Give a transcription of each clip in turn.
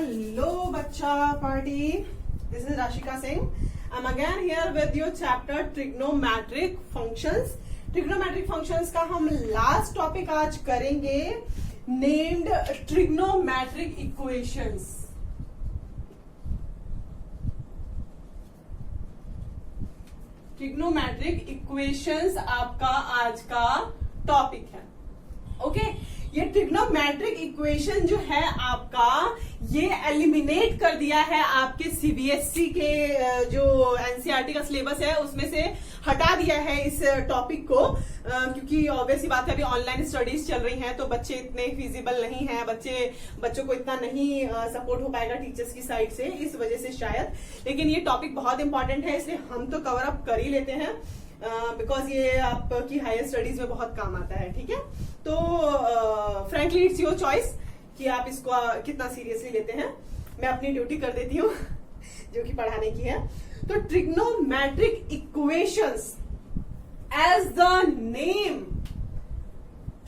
Hello, Bacha Party. This is Rashika Singh. I'm again here with your chapter Trigonometric Functions. Trigonometric functions का हम last topic आज करेंगे named trigonometric equations. Trigonometric equations आपका आज का topic है. Okay ये ट्रिग्नोमेट्रिक इक्वेशन जो है आपका ये एलिमिनेट कर दिया है आपके सीबीएसई के जो एनसीईआरटी का सिलेबस है उसमें से हटा दिया है इस टॉपिक को, क्योंकि ऑब्वियसली बात है अभी ऑनलाइन स्टडीज चल रही हैं तो बच्चे इतने फिजिबल नहीं हैं, बच्चों को इतना नहीं सपोर्ट हो पाएगा टीचर्स की साइड से, इस वजह से शायद. लेकिन ये टॉपिक बहुत इंपॉर्टेंट है इसलिए हम तो कवर अप कर ही लेते हैं बिकॉज ये आपकी हायर स्टडीज में बहुत काम आता है. ठीक है, तो फ्रेंकली इट्स योर चॉइस कि आप इसको कितना सीरियसली लेते हैं. मैं अपनी ड्यूटी कर देती हूँ जो कि पढ़ाने की है. तो trigonometric equations as the name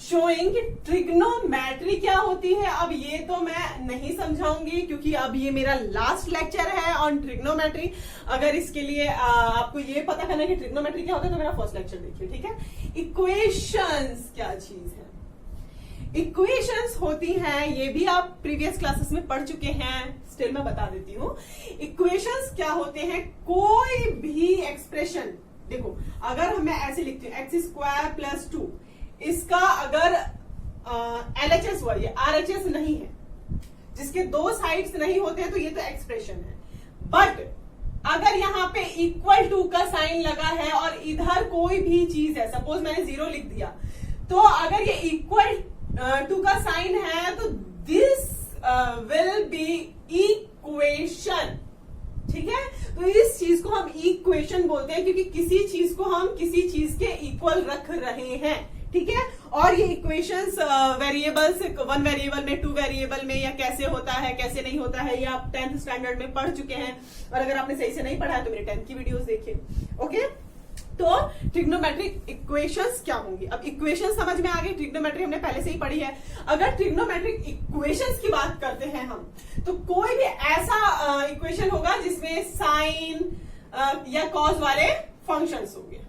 showing trigonometry क्या होती है. अब ये तो मैं नहीं समझाऊंगी क्योंकि अब ये मेरा लास्ट लेक्चर है ऑन ट्रिग्नोमेट्री. अगर इसके लिए आपको ये पता करना है कि ट्रिग्नोमेट्री क्या होता है तो मेरा फर्स्ट लेक्चर देखिए. ठीक है, इक्वेशंस क्या चीज है. इक्वेशंस होती हैं, ये भी आप प्रीवियस क्लासेस में पढ़ चुके हैं, स्टिल मैं बता देती हूँ. इक्वेशंस क्या होते हैं, कोई भी एक्सप्रेशन. देखो अगर मैं ऐसे लिखती हूँ एक्स स्क्वायर प्लस 2, इसका अगर एलएचएस हुआ, ये आरएचएस नहीं है, जिसके दो साइड्स नहीं होते हैं तो ये तो एक्सप्रेशन है. बट अगर यहाँ पे इक्वल टू का साइन लगा है और इधर कोई भी चीज है, सपोज मैंने 0 लिख दिया, तो अगर ये इक्वल टू का साइन है तो दिस विल बी इक्वेशन. ठीक है, तो इस चीज को हम इक्वेशन बोलते हैं क्योंकि किसी चीज को हम किसी चीज के इक्वल रख रहे हैं. ठीक है, और ये इक्वेशंस वेरिएबल्स, 1 वेरिएबल में, 2 वेरिएबल में, या कैसे होता है कैसे नहीं होता है, ये आप 10th स्टैंडर्ड में पढ़ चुके हैं. और अगर आपने सही से नहीं पढ़ा है तो मेरे 10th की वीडियोस देखिए. ओके, तो ट्रिग्नोमेट्रिक इक्वेशंस क्या होंगी. अब इक्वेशन समझ में आ गई, ट्रिग्नोमेट्री हमने पहले से ही पढ़ी है. अगर ट्रिग्नोमेट्रिक इक्वेशंस की बात करते हैं हम, तो कोई भी ऐसा इक्वेशन होगा जिसमें साइन या कॉज वाले फंक्शंस होंगे.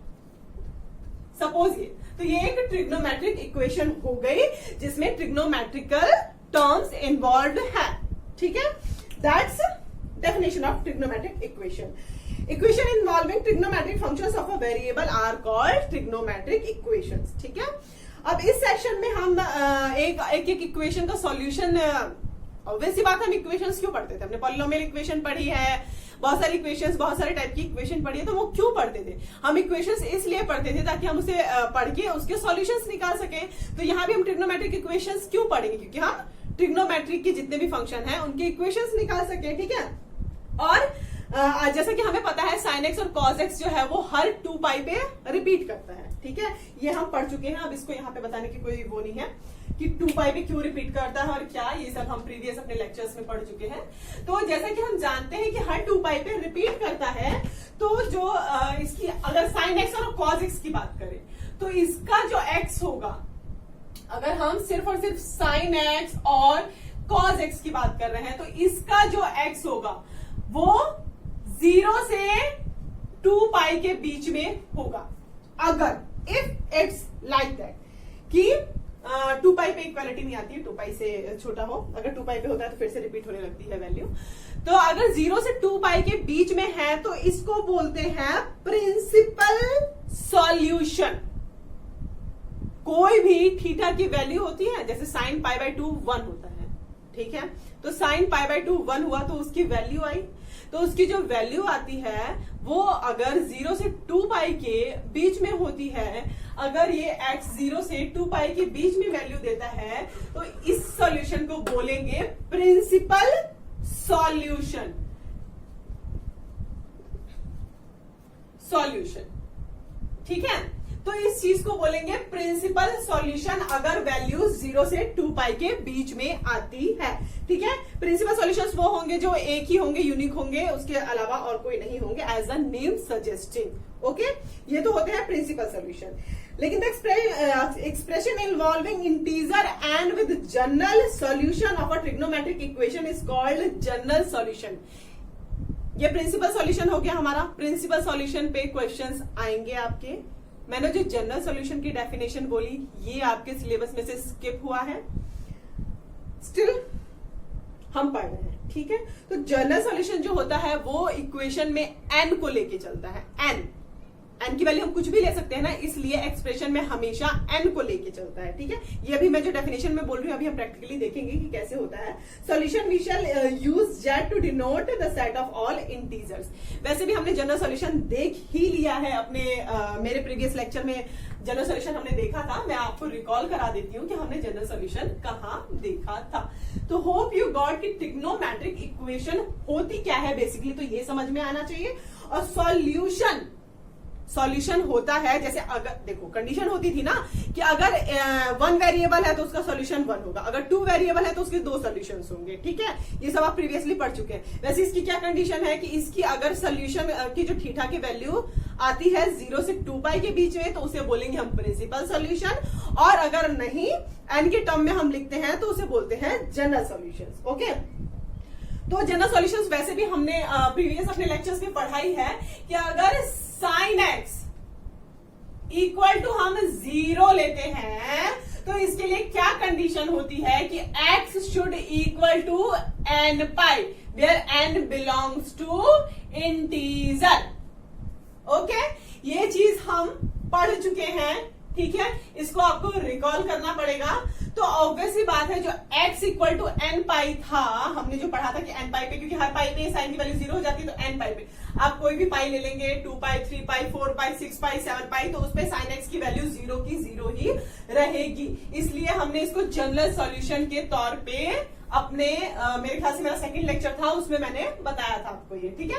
सपोज तो ये एक ट्रिग्नोमेट्रिक इक्वेशन हो गई जिसमें ट्रिग्नोमेट्रिकल टर्म्स इन्वॉल्व है. ठीक है, that's definition of trigonometric equation. Equation involving trigonometric functions of a variable are called trigonometric equations. ठीक है, अब इस सेक्शन में हम एक इक्वेशन का सॉल्यूशन, ऑब्वियसली बात है हम इक्वेशंस क्यों पढ़ते थे, हमने पॉलिनोमियल इक्वेशन पढ़ी है, बहुत सारी इक्वेशंस, बहुत सारे टाइप की इक्वेशन पढ़ी है, तो वो क्यों पढ़ते थे. हम इक्वेशंस इसलिए पढ़ते थे ताकि हम उसे पढ़ के उसके सॉल्यूशंस निकाल सकें. तो यहाँ भी हम ट्रिग्नोमेट्रिक इक्वेशंस क्यों पढ़ेंगे, क्योंकि हम ट्रिग्नोमेट्रिक के जितने भी फंक्शन हैं उनके इक्वेशंस निकाल सकें. ठीक है, और जैसा कि हमें पता है साइन एक्स और कॉस एक्स जो है वो हर 2 पाई पे रिपीट करता है. ठीक है, ये हम पढ़ चुके हैं, अब इसको यहाँ पे बताने की कोई वो नहीं है कि 2 पाई पे क्यों रिपीट करता है और क्या, ये सब हम प्रीवियस अपने लेक्चर्स में पढ़ चुके हैं. तो जैसा कि हम जानते हैं कि हर 2 पाई पे रिपीट करता है, तो जो इसकी अगर साइन एक्स और कॉस एक्स की बात करें तो इसका जो एक्स होगा, अगर हम सिर्फ और सिर्फ साइन एक्स और कॉस एक्स की बात कर रहे हैं तो इसका जो एक्स होगा वो 0 से 2 पाई के बीच में होगा. अगर इफ इट्स लाइक दैट कि 2 पाई पे इक्वालिटी नहीं आती है, 2 पाई से छोटा हो, अगर 2 पाई पे होता है तो फिर से रिपीट होने लगती है वैल्यू. तो अगर 0 से 2 पाई के बीच में है तो इसको बोलते हैं प्रिंसिपल सॉल्यूशन. कोई भी थीटा की वैल्यू होती है, जैसे साइन पाई बाय 2 1 होता है. ठीक है, तो साइन पाई बाय 2 1 हुआ तो उसकी वैल्यू आई, तो उसकी जो वैल्यू आती है वो अगर 0 से 2 पाई के बीच में होती है, अगर ये x 0 से 2 पाई के बीच में वैल्यू देता है तो इस सॉल्यूशन को बोलेंगे प्रिंसिपल सॉल्यूशन. ठीक है, तो इस चीज को बोलेंगे प्रिंसिपल सॉल्यूशन अगर वैल्यू 0 से 2 पाई के बीच में आती है। ठीक है, प्रिंसिपल सॉल्यूशंस वो होंगे जो एक ही होंगे, यूनिक होंगे, उसके अलावा और कोई नहीं होंगे, as the name suggesting. Okay, ये तो होते हैं प्रिंसिपल सॉल्यूशन। लेकिन expression involving integer and with general solution of a trigonometric equation is called general solution. ये प्रिंसिपल सॉल्यूशन हो गया हमारा। प्रिंसिपल सॉल्यूशन पे क्वेश्चंस आएंगे आपके। मैंने जो जनरल सॉल्यूशन की डेफिनेशन बोली ये आपके सिलेबस में से स्किप हुआ है, स्टिल हम पढ़ रहे हैं। ठीक है, तो जनरल सॉल्यूशन जो होता है वो इक्वेशन में एन को लेके चलता है। एन की वैल्यू हम कुछ भी ले सकते हैं ना, इसलिए एक्सप्रेशन में हमेशा एन को लेके चलता है। ठीक है, ये अभी मैं जो डेफिनेशन में बोल रही हूँ अभी हम प्रैक्टिकली देखेंगे कि कैसे होता है। Solution we shall use Z to denote the set of all integers. वैसे भी हमने जनरल सॉल्यूशन देख ही लिया है अपने मेरे प्रीवियस लेक्चर में जनरल सॉल्यूशन हमने देखा था। मैं आपको रिकॉल करा देती हूँ कि हमने जनरल सॉल्यूशन कहाँ देखा था। तो होप यू गॉट कि ट्रिग्नोमेट्रिक इक्वेशन होती क्या है बेसिकली, तो ये समझ में आना चाहिए। और सॉल्यूशन होता है जैसे, अगर देखो कंडीशन होती थी ना कि अगर 1 वेरिएबल है तो उसका सॉल्यूशन 1 होगा, अगर 2 वेरिएबल है तो उसके 2 सॉल्यूशंस होंगे। ठीक है, ये सब आप प्रीवियसली पढ़ चुके हैं। वैसे इसकी क्या कंडीशन है कि इसकी अगर सॉल्यूशन की जो थीटा की वैल्यू आती है 0 से 2 पाई के बीच में तो उसे बोलेंगे हम प्रिंसिपल सॉल्यूशन, और अगर नहीं एन के टर्म में हम लिखते हैं तो उसे बोलते हैं जनरल सॉल्यूशन। ओके, तो जनरल सॉल्यूशंस वैसे भी हमने प्रीवियस अपने लेक्चर्स में पढ़ाई है कि अगर साइन एक्स इक्वल टू हम 0 लेते हैं तो इसके लिए क्या कंडीशन होती है कि x should equal to n pi, where n belongs to integer. Okay, ये चीज हम पढ़ चुके हैं। ठीक है, इसको आपको रिकॉल करना पड़ेगा। तो ऑब्वियस ही बात है जो x इक्वल टू n पाई था, हमने जो पढ़ा था कि n पाई पे, क्योंकि हर पाई पे साइन की वैल्यू 0 हो जाती है, तो n पाई पे आप कोई भी पाई ले लेंगे, 2 पाई, 3 पाई, 4 पाई, 6 पाई, 7 पाई, तो उसपे साइन x की वैल्यू 0 की 0 ही रहेगी। इसलिए हमने इसको जनरल सॉल्यूशन के तौर पे अपने मेरे ख्याल से मेरा सेकंड लेक्चर था उसमें मैंने बताया था आपको ये। ठीक है,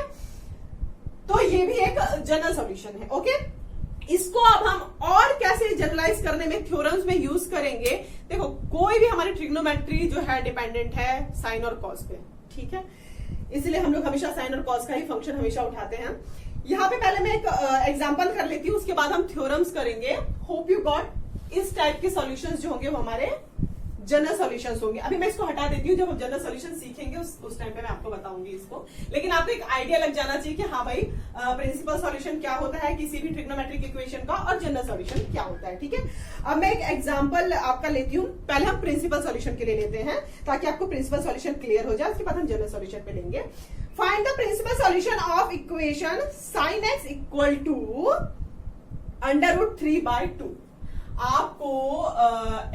तो ये भी एक जनरल सॉल्यूशन है। ओके, इसको अब हम और कैसे जनरलाइज करने में थ्योरम्स में यूज करेंगे। देखो, कोई भी हमारी ट्रिग्नोमेट्री जो है डिपेंडेंट है साइन और कॉस पे। ठीक है, इसलिए हम लोग हमेशा साइन और कॉस का ही फंक्शन हमेशा उठाते हैं। यहाँ पे पहले मैं एक एग्जांपल कर लेती हूँ, उसके बाद हम थ्योरम्स करेंगे। होप यू गॉट इस टाइप के सॉल्यूशंस जो होंगे वो हमारे जनरल सॉल्यूशंस होंगे। अभी मैं इसको हटा देती हूँ, जब हम जनरल सॉल्यूशन सीखेंगे उस टाइम पे मैं आपको बताऊंगी इसको। लेकिन आपको एक आइडिया लग जाना चाहिए कि हाँ भाई प्रिंसिपल सॉल्यूशन क्या होता है किसी भी ट्रिग्नोमेट्रिक इक्वेशन का, और जनरल सॉल्यूशन क्या होता है। ठीक है, अब मैं एक एग्जांपल आपका लेती हूँ। पहले हम प्रिंसिपल सॉल्यूशन के लिए लेते हैं ताकि आपको प्रिंसिपल सॉल्यूशन क्लियर हो जाए, उसके बाद हम जनरल सॉल्यूशन पे लेंगे। Find the principal solution of equation sine x equal to √3/2। आपको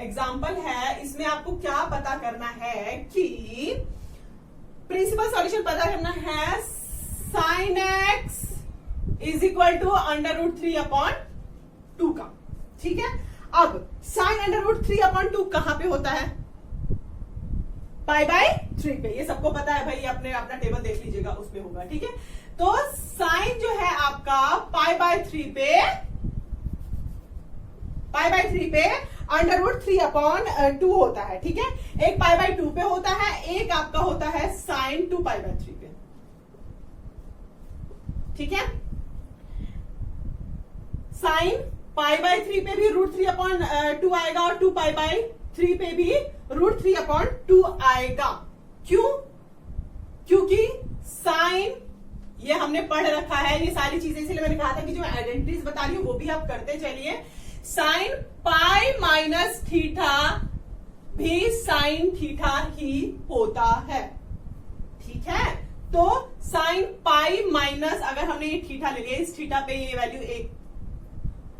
एग्जाम्पल है, इसमें आपको क्या पता करना है कि प्रिंसिपल सॉल्यूशन पता करना है sine x is equal to √3/2 का। ठीक है, अब साइन √3/2 कहां पे होता है? π/3 पे। ये सबको पता है भाई, अपने अपना टेबल देख लीजिएगा उसमें होगा। ठीक है, तो साइन जो है आपका π/3 पे √3/2 होता है। ठीक है, एक π/2 पे होता है, एक आपका होता है साइन 2π/3 पे। ठीक है, साइन π/3 पे भी √3/2 आएगा और 2π/3 पे भी √3/2 आएगा। क्यों? क्योंकि साइन ये हमने पढ़ रखा है, ये सारी चीजें, इसलिए मैंने कहा था कि जो आइडेंटिटीज बता रही हूं वो भी आप करते चलिए। साइन पाई माइनस थीटा भी साइन थीटा ही होता है। ठीक है, तो साइन पाई माइनस, अगर हमने ये थीटा ले लिया, इस थीटा पे ये वैल्यू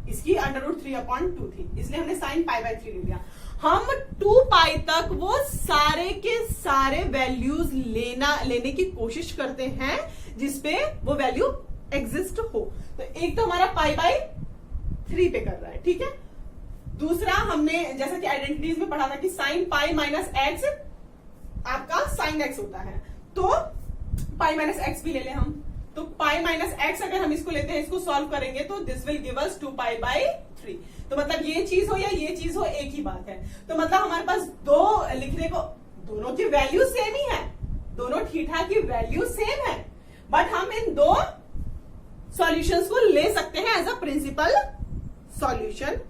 इसकी √3/2 थी, इसलिए हमने साइन π/3 ले लिया। हम 2 पाई तक वो सारे के सारे वैल्यूज लेने की कोशिश करते हैं जिसपे वो वैल्यू एग्जिस्ट हो। तो एक तो हमारा π/3 पे कर रहा है। ठीक है, दूसरा हमने जैसा कि आइडेंटिटीज में पढ़ा था कि साइन पाई माइनस एक्स आपका साइन एक्स होता है, तो पाई माइनस एक्स भी ले लें हम। तो पाई माइनस एक्स अगर हम इसको लेते हैं, इसको सॉल्व करेंगे तो दिस विल गिव अस 2π/3। 3। तो मतलब ये चीज हो या ये चीज हो, एक ही बात है। तो मतलब हमारे पास दो लिखने को, दोनों की वैल्यू सेम ही है, दोनों थीटा की वैल्यू सेम है, बट हम इन दो सॉल्यूशंस को ले सकते हैं as a principal solution.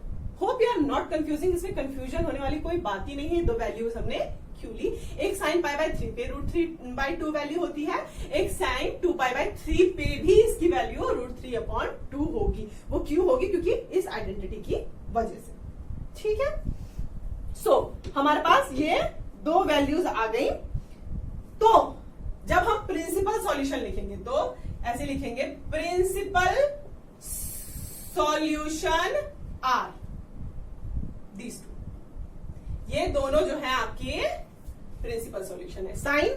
Hope you are not confusing, इसमें कंफ्यूजन होने वाली कोई बात ही नहीं है। दो वैल्यूज हमने क्यों ली, एक साइन पाई बाय 3 पे √3/2 वैल्यू होती है, एक साइन 2π/3 पे भी इसकी वैल्यू √3/2 होगी। वो क्यों होगी, क्योंकि इस आइडेंटिटी की वजह से। ठीक है, सो हमारे पास ये दो वैल्यूज आ गई। तो जब हम प्रिंसिपल सॉल्यूशन लिखेंगे तो ऐसे लिखेंगे, principal solution are these two. ये दोनों जो है आपके प्रिंसिपल सॉल्यूशन है, साइन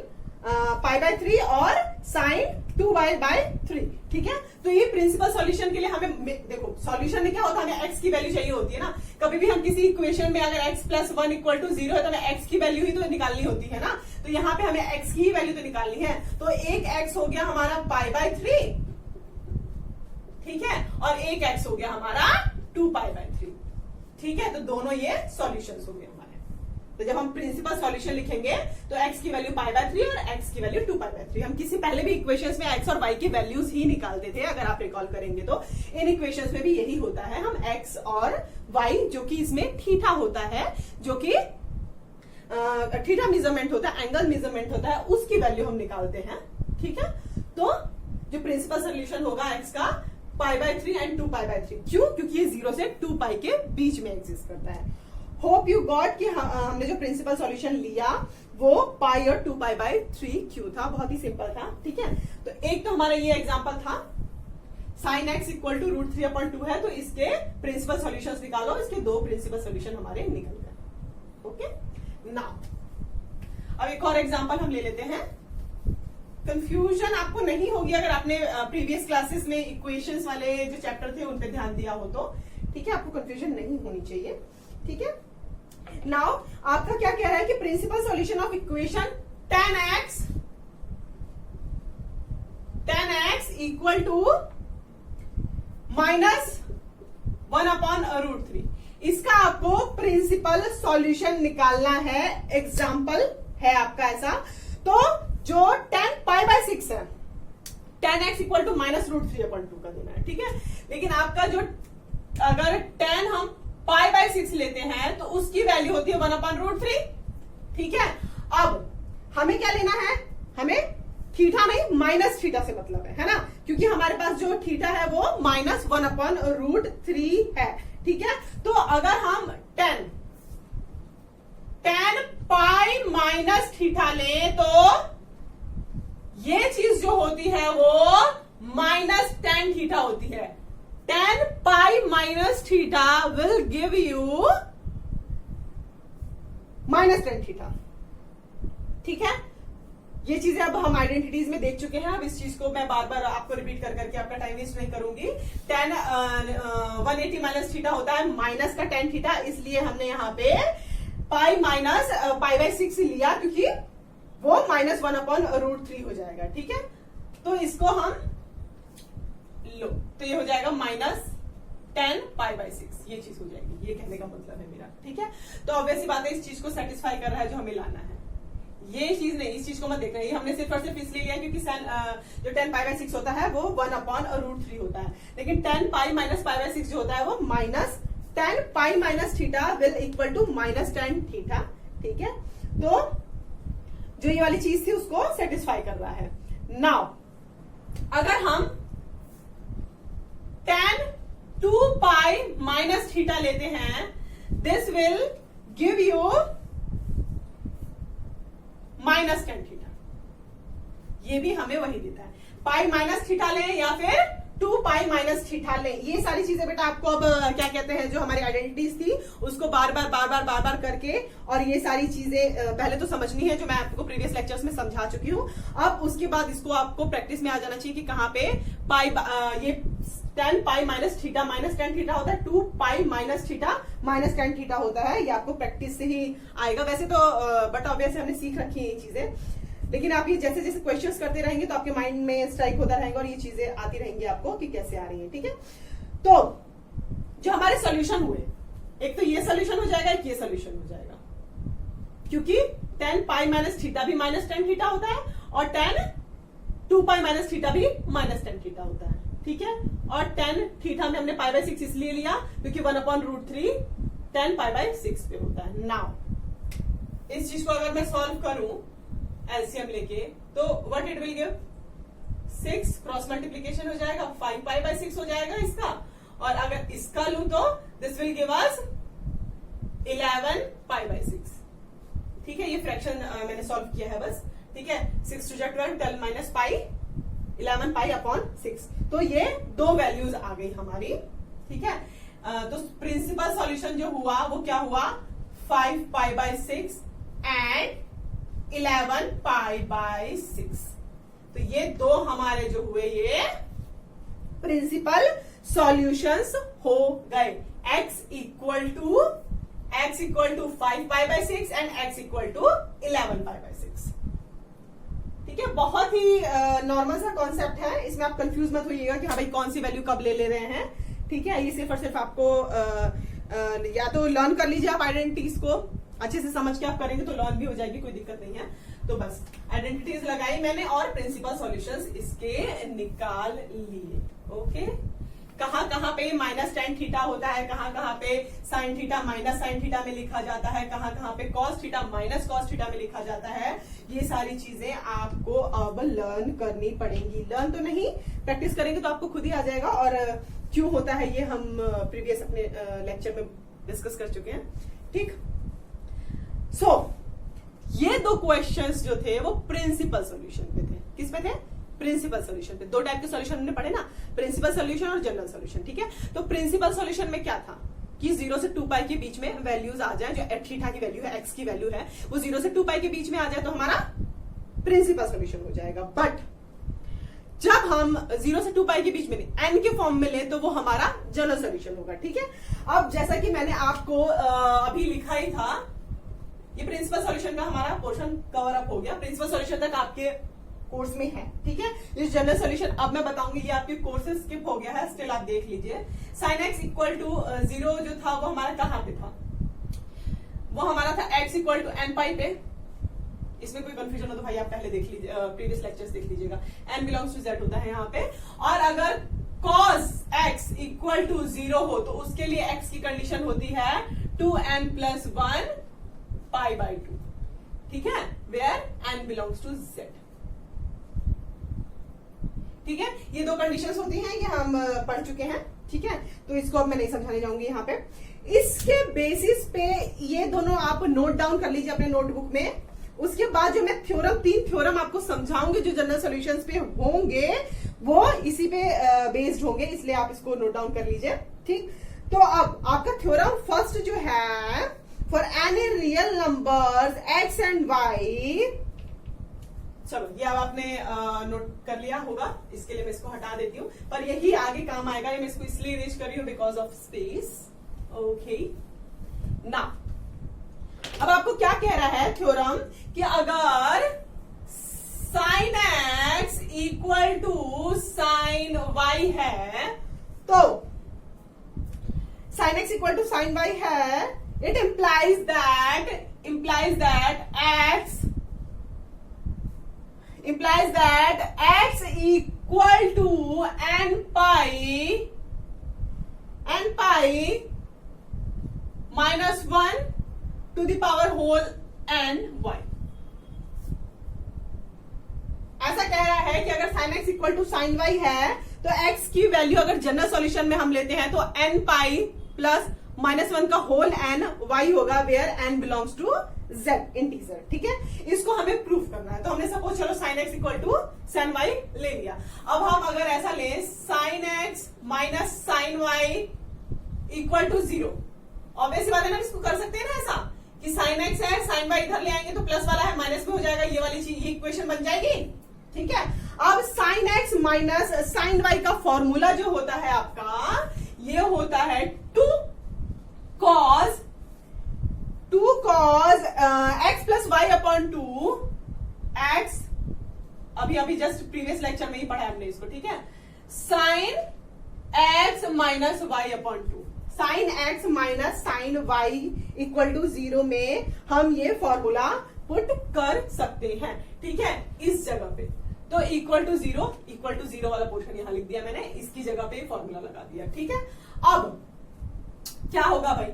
π/3 और साइन 2π/3। ठीक है, तो ये प्रिंसिपल सॉल्यूशन के लिए हमें, देखो सॉल्यूशन में क्या होता है, हमें x की वैल्यू चाहिए होती है ना। कभी भी हम किसी इक्वेशन में अगर x + 1 = 0 है तो हमें x की वैल्यू ही तो निकालनी होती है ना। तो यहाँ पे हमें x की वैल्यू तो निकालनी है, तो एक x हो गया हमारा π/3, ठीक है, और एक x हो गया हमारा 2π/3। ठीक है, तो दोनों ये सॉल्यूशंस हो गए हमारे। तो जब हम प्रिंसिपल सॉल्यूशन लिखेंगे तो x की वैल्यू π/3 और x की वैल्यू 2π/3। हम किसी पहले भी इक्वेशंस में x और y की वैल्यूज ही निकालते थे, अगर आप रिकॉल करेंगे तो इन इक्वेशंस में भी यही होता है। हम x और y, जो कि इसमें थीटा होता है, जो कि थीटा मेजरमेंट होता है, एंगल मेजरमेंट होता है, उसकी वैल्यू हम निकालते हैं। ठीक है, तो जो प्रिंसिपल सॉल्यूशन होगा x का π/3 एंड 2π/3। क्यों, क्योंकि ये 0 से 2π के बीच में एग्जिस्ट करता है। होप यू गॉट कि हमने जो प्रिंसिपल सॉल्यूशन लिया वो पाई और 2π/3 क्यों था, बहुत ही सिंपल था। ठीक है, तो एक तो हमारा ये एग्जांपल था, साइन x = √3/2 है, तो इसके प्रिंसिपल सॉल्यूशंस निकालो, इसके दो प्रिंसिपल सॉल्यूशन हमारे निकल गए। ओके, नाउ अब एक और एग्जांपल हम ले लेते हैं। कंफ्यूजन आपको नहीं होगी अगर आपने प्रीवियस क्लासेस में इक्वेशंस वाले जो चैप्टर थे उन पे ध्यान दिया हो तो। ठीक है, आपको कंफ्यूजन नहीं होनी चाहिए। ठीक है, नाउ आपका क्या कह रहा है कि principal solution of equation tan x = -1/√3। इसका आपको प्रिंसिपल सॉल्यूशन निकालना है। एग्जाम्पल है आपका ऐसा, तो जो tan π/6 है, tan x = -√3/2 का देना है। ठीक है, लेकिन आपका जो अगर tan हम π/6 लेते हैं तो उसकी वैल्यू होती है 1/√3। ठीक है, अब हमें क्या लेना है, हमें थीटा नहीं माइनस थीटा से मतलब है ना, क्योंकि हमारे पास जो थीटा है वो -1/√3 है। ठीक है, तो अगर हम tan π - लें तो ये चीज जो होती है वो -tan थीटा होती है। tan π - will give you -tan theta. ठीक है, ये चीजें अब हम आइडेंटिटीज में देख चुके हैं। अब इस चीज को मैं बार बार आपको रिपीट कर करके आपका टाइम वेस्ट नहीं करूंगी। tan 180 - थीटा होता है माइनस का tan थीटा, इसलिए हमने यहाँ पे π - लिया क्योंकि वो -1/√3 हो जाएगा। ठीक है, तो इसको हम लो, तो ये हो जाएगा -tan π/6, ये चीज हो जाएगी। ये कहने का मतलब है मेरा। ठीक है, तो ऑब्वियसली बात है, इस चीज को सेटिस्फाई कर रहा है जो हमें लाना है। ये चीज नहीं, इस चीज को मत देखना, ये हमने सिर्फ और सिर्फ इसलिए लिया क्योंकि जो tan π/6 होता है वो 1/√3 होता है, लेकिन tan π - π/6 जो होता है वो -tan π - theta will equal to -tan theta. ठीक है, तो जो ये वाली चीज थी उसको सेटिस्फाई कर रहा है। नाउ अगर हम tan 2π - थीटा लेते हैं, this will give you -tan theta. ये भी हमें वही देता है, π - थीटा लें या फिर 2π - थीटा लें। ये सारी चीजें बेटा आपको अब क्या कहते हैं, जो हमारी आइडेंटिटीज थी उसको बार बार करके, और ये सारी चीजें पहले तो समझनी है जो मैं आपको प्रीवियस लेक्चर्स में समझा चुकी हूँ। अब उसके बाद इसको आपको प्रैक्टिस में आ जाना चाहिए कि कहाँ पे ये tan π - थीटा -tan थीटा होता है, 2π - थीटा -tan थीटा होता है। ये आपको प्रैक्टिस से ही आएगा वैसे तो, बट ऑब्वियसली हमने सीख रखी है ये चीजें, लेकिन आप ये जैसे जैसे क्वेश्चंस करते रहेंगे तो आपके माइंड में स्ट्राइक होता रहेगा और ये चीजें आती रहेंगी आपको कि कैसे आ रही है। ठीक है, तो जो हमारे सोल्यूशन हुए, एक तो ये सोल्यूशन हो जाएगा, एक ये सोल्यूशन हो जाएगा, क्योंकि tan पाई माइनस थीटा भी माइनस tan थीटा होता है और tan 2 पाई माइनस थीटा भी माइनस tan थीटा होता है, ठीक है। और tan थीटा में हमने π/6 इसलिए लिया क्योंकि 1/√3 tan π/6 पे होता है। नाउ इस चीज को अगर मैं सॉल्व करूं एलसीएम लेके तो what it will give, 6 cross multiplication हो जाएगा, 5 π/6 हो जाएगा इसका, और अगर इसका लूं तो दिस विल गिव अस 11 π/6, ठीक है। ये फ्रैक्शन मैंने सॉल्व किया है बस, ठीक है। 6 to 12, 12 minus pi, 11 pi upon 6, तो ये दो वैल्यूज आ गई हमारी, ठीक है। तो प्रिंसिपल सॉल्यूशन जो हुआ वो क्या हुआ, 5 π/6 एंड 11 π/6, तो ये दो हमारे जो हुए ये प्रिंसिपल सॉल्यूशंस हो गए। x equal to 5 π/6 and x equal to 11 π/6, ठीक है। बहुत ही नॉर्मल सा कॉन्सेप्ट है, इसमें आप कंफ्यूज मत होइएगा कि हाँ भाई कौन सी वैल्यू कब ले रहे हैं, ठीक है। ये सिर्फ और सिर्फ आपको या तो लर्न कर लीजिए आप आइडेंटिटीज को अच्छे से समझ के आप करेंगे तो लर्न भी हो जाएगी, कोई दिक्कत नहीं है। तो बस आइडेंटिटीज लगाई मैंने और प्रिंसिपल सॉल्यूशंस इसके निकाल लिए, ओके। कहां कहां पे माइनस tan थीटा होता है, कहां कहां पे sin theta minus sin theta में लिखा जाता है, कहां कहां पे cos theta minus cos theta में लिखा जाता है, ये सारी चीजें आपको अब लर्न करनी पड़ेंगी। लर्न तो नहीं, प्रैक्टिस करेंगे तो आपको खुद ही आ जाएगा, और क्यों होता है ये हम प्रीवियस अपने लेक्चर में डिस्कस कर चुके हैं, ठीक। सो ये दो क्वेश्चंस जो थे वो प्रिंसिपल सॉल्यूशन पे थे, किस पे थे, प्रिंसिपल सॉल्यूशन पे। दो टाइप के सॉल्यूशन हमने पढ़े ना, प्रिंसिपल सॉल्यूशन और जनरल सॉल्यूशन, ठीक है। तो प्रिंसिपल सॉल्यूशन में क्या था कि 0 से 2 पाई के बीच में वैल्यूज आ जाए, जो थीटा की वैल्यू है, x की वैल्यू है, वो 0 से 2 पाई के बीच में आ जाए तो हमारा प्रिंसिपल सॉल्यूशन हो जाएगा। बट जब हम 0 से 2 पाई के बीच में n के फॉर्म में ले तो वो हमारा जनरल सॉल्यूशन होगा, ठीक है। अब जैसा कि मैंने आपको अभी लिखा ही था, ये प्रिंसिपल सॉल्यूशन का हमारा पोर्शन कवर अप हो गया, प्रिंसिपल सॉल्यूशन तक आपके कोर्स में है, ठीक है। ये जनरल सॉल्यूशन अब मैं बताऊंगी, ये आपके कोर्सेज स्किप हो गया है, स्टिल आप देख लीजिए। sin x इक्वल टू 0 जो था वो हमारा कहां पे था, वो हमारा था x इक्वल टू n पाई पे। इसमें कोई कंफ्यूजन हो तो भाई आप पहले देख लीजिए, प्रीवियस लेक्चर्स देख लीजिएगा, n बिलोंग्स टू z होता है यहाँ पे। और अगर cos x इक्वल टू 0 हो तो उसके लिए x की कंडीशन होती है 2n + 1 π/2, ठीक है, where n belongs to z, ठीक है। ये दो कंडीशंस होती हैं, ये हम पढ़ चुके हैं, ठीक है। तो इसको अब मैं नहीं समझाने जाऊंगी यहाँ पे। इसके बेसिस पे ये दोनों आप नोट डाउन कर लीजिए अपने नोटबुक में। उसके बाद जो मैं तीन थ्योरम आपको समझाऊंगी जो जनरल सॉल्यूशंस पे होंगे वो इसी पे बेस्ड होंगे, इसलिए आप इसको नोट डाउन कर लीजिए, ठीक। तो अब आपका थ्योरम फर्स्ट जो है, for any real numbers x and y, चलो ये अब आपने नोट कर लिया होगा, इसके लिए मैं इसको हटा देती हूँ, पर यही आगे काम आएगा। मैं इसको इसलिए इरेज कर रही हूँ बिकॉज ऑफ स्पेस, ओके। ना अब आपको क्या कह रहा है थ्योरम कि अगर sin x equal to sin y है, तो sin x equal to sin y है, it implies that x equal to n pi minus 1 to the power whole n y। ऐसा कह रहा है कि अगर sin x equal to sin y है तो x की वैल्यू अगर जनरल सॉल्यूशन में हम लेते हैं तो n पाई प्लस -1 का होल n y होगा, where n belongs to z integer, ठीक है। इसको हमें प्रूफ करना है, तो हमने सपोज चलो sin x equal to sin y ले लिया। अब हम अगर ऐसा ले sin x minus sin y equal to 0, obvious बात है ना, इसको कर सकते हैं ना ऐसा कि sin x है, sin y इधर ले आएंगे तो प्लस वाला है माइनस में हो जाएगा, ये वाली चीज, ये इक्वेशन बन जाएगी, ठीक है। अब sin x minus sin y का फॉर्मूला जो होता है आपका, ये होता है 2 cos x plus y upon 2 x, अभी जस्ट प्रीवियस लेक्चर में ही पढ़ा हमने इसको, ठीक है। sin x minus y upon 2, sine x minus sine y equal to 0 में हम ये फॉर्मूला पुट कर सकते हैं, ठीक है, इस जगह पे। तो इक्वल टू जीरो वाला पोर्शन यहां लिख दिया मैंने, इसकी जगह पे फॉर्मूला लगा दिया, ठीक है। अब क्या होगा भाई,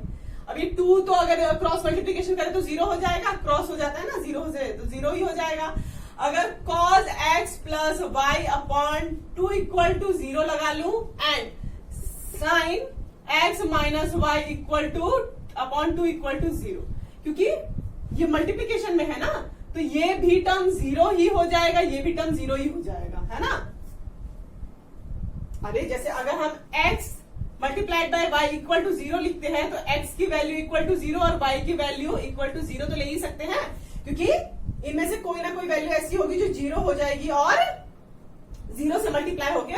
अभी 2 तो अगर क्रॉस मल्टीप्लीकेशन करें तो 0 हो जाएगा, क्रॉस हो जाता है ना 0 से, तो 0 ही हो जाएगा। अगर cos x plus y upon 2 equal to 0 लगा लू and sine x minus y equal to upon 2 equal to 0, क्योंकि ये मल्टीप्लीकेशन में है ना, तो ये भी टर्म 0 ही हो जाएगा, ये भी टर्म 0 ही हो जाएगा, है ना। अरे जैसे अगर हम x multiplied by y equal to 0 लिखते हैं, तो x की वैल्यू इक्वल टू 0 और y की वैल्यू इक्वल टू 0 तो ले ही सकते हैं, क्योंकि इनमें से कोई ना कोई वैल्यू ऐसी होगी जो 0 हो जाएगी और 0 से मल्टीप्लाई होके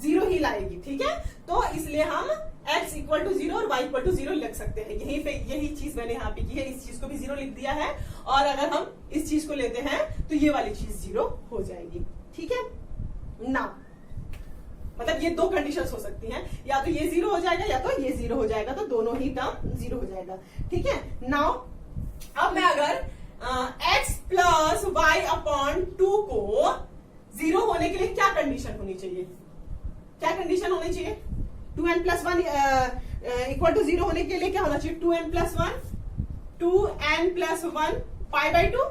0 ही लाएगी, ठीक है। तो इसलिए हम x इक्वल टू 0 और y इक्वल टू 0 लिख सकते हैं। यही पे यही चीज मैंने यहाँ पे की है, इस चीज को भी 0 लिख दिया है, और अगर हम इस चीज को लेते हैं तो ये वाली चीज 0 हो जाएगी, ठीक है ना। मतलब ये दो कंडीशंस हो सकती हैं, या तो ये 0 हो जाएगा या तो ये 0 हो जाएगा, तो दोनों ही टर्म 0 हो जाएगा, ठीक है। नाउ अब मैं अगर x प्लस वाई अपॉन 2 को 0 होने के लिए क्या कंडीशन होनी चाहिए, क्या कंडीशन होनी चाहिए, 2n प्लस 1 इक्वल टू 0 होने के लिए क्या होना चाहिए, 2n प्लस 1 पाई बाई 2,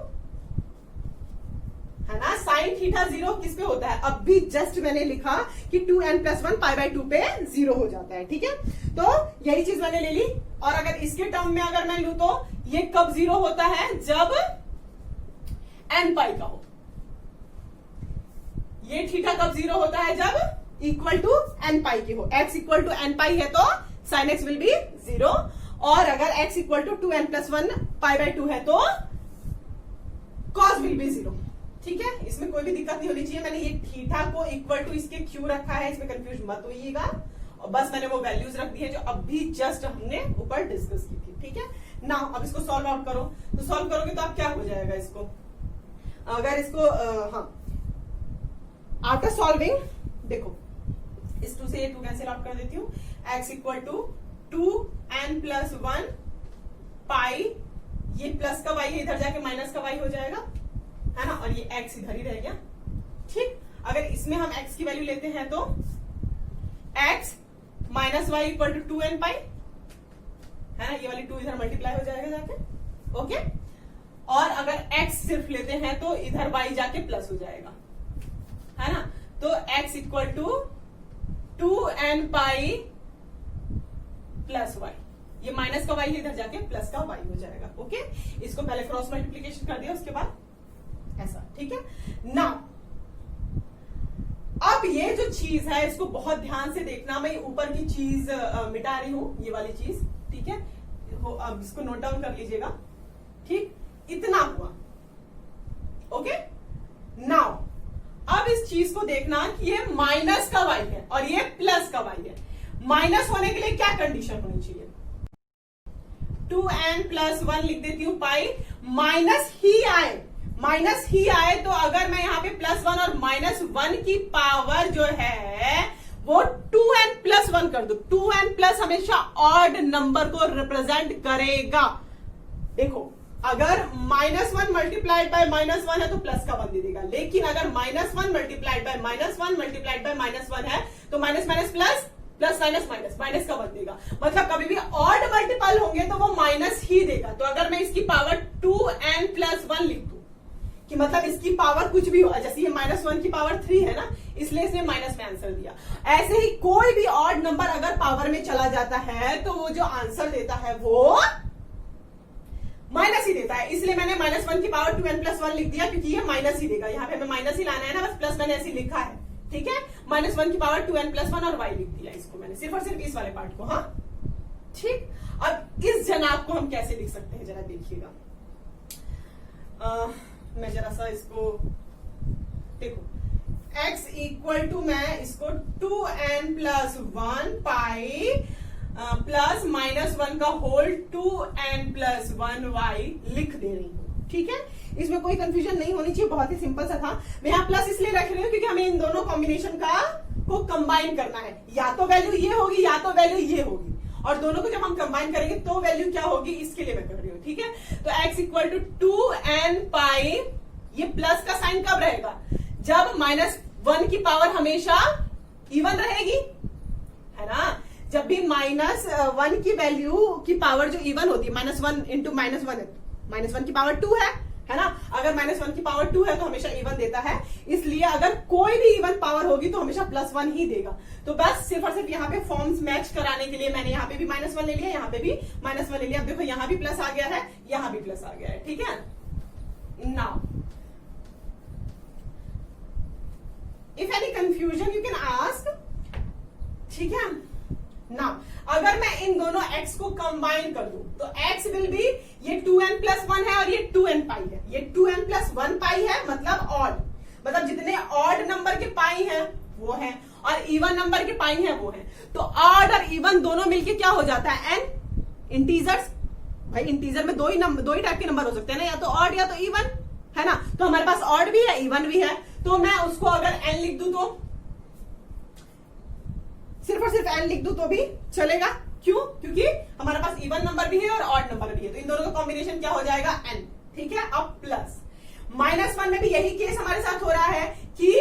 है ना। साइन थीटा 0 किस पे होता है, अब भी जस्ट मैंने लिखा कि 2n प्लस 1 पाई बाई 2 पे 0 हो जाता है, ठीक है। तो यही चीज मैंने ले ली, और अगर इसके टर्म में अगर मैं लू तो ये कब 0 होता है, जब n पाई का हो। ये थीटा कब 0 होता है, जब इक्वल टू n पाई की हो। x इक्वल टू n पाई है तो साइन x विल बी 0, और अगर x equal to 2n plus 1 pi by 2 है तो cos विल बी 0, ठीक है। इसमें कोई भी दिक्कत नहीं होनी चाहिए। मैंने ये थीटा को इक्वल टू इसके क्यों रखा है, इसमें कंफ्यूज मत होइएगा, और बस मैंने वो वैल्यूज रख दी है जो अभी जस्ट हमने ऊपर डिस्कस की थी, ठीक है ना। अब इसको सॉल्व आउट करो, तो सॉल्व करोगे तो अब क्या हो जाएगा, इसको अगर इसको हाँ आफ्टर सॉल्विंग देखो, इस 2 से ये 2 कैंसिल आउट कर देती हूँ। x equal to 2n plus 1 pi, ये प्लस का y है, इधर जाके माइनस का y हो जाएगा, है ना, और ये x इधर ही रह गया, ठीक। अगर इसमें हम x की वैल्यू लेते हैं तो x minus y equal to 2n pi, है ना, ये वाली 2 इधर मल्टीप्लाई हो जाएगा जाके, ओके। और अगर x सिर्फ लेते हैं तो इधर y जाके प्लस हो जाएगा, है ना। तो x equal to 2n pi plus y, ये माइनस का y है, इधर जाके प्लस का y हो जाएगा, ओके। इसको पहले क्रॉस मल्टीप्लीकेशन कर दिया, उसके बाद ऐसा, ठीक है ना। अब ये जो चीज है इसको बहुत ध्यान से देखना, मैं ऊपर की चीज मिटा रही हूं, ये वाली चीज, ठीक है। अब इसको नोट डाउन कर लीजिएगा, ठीक, इतना हुआ, ओके। नाउ अब इस चीज को देखना कि ये माइनस का y है और ये प्लस का y है। माइनस होने के लिए क्या कंडीशन होनी चाहिए, 2n प्लस 1 लिख देती हूं पाई, माइनस ही आए तो अगर मैं यहाँ पे प्लस 1 और माइनस 1 की पावर जो है वो 2n प्लस 1 कर दो। 2n प्लस हमेशा ऑड नंबर को रिप्रेजेंट करेगा। देखो अगर -1 मल्टीप्लाइड बाय -1 है तो प्लस का 1 दे देगा, लेकिन अगर -1 मल्टीप्लाइड बाय -1 मल्टीप्लाइड बाय -1 है तो minus minus plus, plus minus minus, minus का 1 देगा। मतलब कभी भी ऑड मल्टीपल होंगे तो वो माइनस ही देगा। तो अगर मैं इसकी पावर 2n प्लस 1 लिख दूं कि मतलब इसकी पावर कुछ भी हो, जैसे ये -1 की पावर 3 है ना, इसलिए इसने माइनस में आंसर दिया। ऐसे ही कोई भी ऑड नंबर अगर पावर में चला जाता है तो वो जो आंसर देता है वो माइनस ही देता है। इसलिए मैंने -1 की पावर 2n प्लस 1 लिख दिया, क्योंकि ये माइनस ही देगा। यहाँ पे हमें माइनस ही लाना है ना, बस प्लस मैंने ऐसे लिखा है, ठीक है। -1 की पावर 2n प्लस 1 और y लिख दिया इसको मैंने, सिर्फ और सिर्फ इस वाले पार्ट को, हाँ ठीक। अब इस जनाब को हम कैसे लिख सकते हैं जरा देखिएगा। मैं जरा सा इसको देखो, x इक्वल टू मैं इसको 2n प्लस 1 पाई प्लस -1 का होल 2n प्लस 1 y लिख दे रही हूं, ठीक है। इसमें कोई कंफ्यूजन नहीं होनी चाहिए, बहुत ही सिंपल सा था। मैं यहाँ प्लस इसलिए रख रही हूँ क्योंकि हमें इन दोनों कॉम्बिनेशन का को कंबाइन करना है, या तो वैल्यू ये होगी या तो वैल्यू ये होगी, और दोनों को जब हम कंबाइन करेंगे तो वैल्यू क्या होगी, इसके लिए मैं कर रही हूं, ठीक है। तो x इक्वल टू 2n पाई, ये प्लस का साइन कब रहेगा, जब -1 की पावर हमेशा इवन रहेगी, है ना। जब भी -1 की वैल्यू की पावर जो इवन होती है, -1 इंटू -1 है, -1 की पावर 2 है ना। अगर -1 की पावर 2 है तो हमेशा इवन देता है, इसलिए अगर कोई भी इवन पावर होगी तो हमेशा +1 ही देगा। तो बस सिर्फ और सिर्फ यहाँ पे फॉर्म्स मैच कराने के लिए मैंने यहाँ पे भी -1 ले लिया, यहाँ पे भी -1 ले लिया। अब देखो यहाँ भी प्लस आ गया है, यहाँ भी प्लस आ गया है, ठीक है। Now if any confusion you can ask, ठीक है। नाउ अगर मैं इन दोनों x को कंबाइन कर दूं तो x विल बी, ये 2n + 1 है और ये 2n पाई है, ये 2n + 1 पाई है, मतलब ऑड, मतलब जितने ऑड नंबर के पाई हैं वो है और इवन नंबर के पाई हैं वो है। तो ऑड और इवन दोनों मिलके क्या हो जाता है, n इंटीजर्स। भाई इंटीजर में दो ही टाइप के नंबर हो सकते हैं ना, या तो ऑड या तो इवन, है ना। तो हमारे पास ऑड भी है इवन भी है, तो मैं उसको अगर n लिख दूं तो सिर्फ और सिर्फ n लिख दूं तो भी चलेगा, क्यों, क्योंकि हमारे पास इवन नंबर भी है और ऑड नंबर भी है, तो इन दोनों का कॉम्बिनेशन क्या हो जाएगा, n, ठीक है। अब प्लस -1 में भी यही केस हमारे साथ हो रहा है कि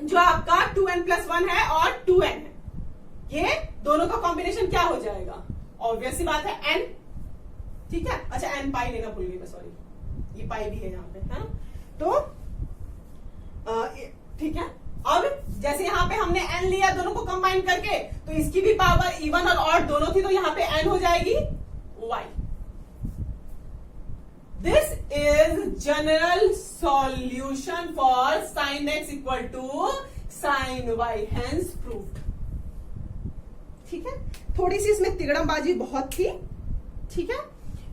जो आपका 2n + 1 है और 2n है, ये दोनों का कॉम्बिनेशन क्या हो जाएगा, ऑब्वियस सी बात है n, ठीक है। अच्छा n पाई लेना भूल गई मैं, सॉरी, ये पाई भी है यहाँ पे, है ना। तो ठीक है। अब जैसे यहाँ पे हमने n लिया दोनों को कंबाइन करके, तो इसकी भी पावर इवन और ऑड दोनों थी, तो यहाँ पे n हो जाएगी y। This is general solution for sin x equal to sin y, hence proved, ठीक है। थोड़ी सी इसमें तिगड़मबाजी बहुत थी, ठीक है,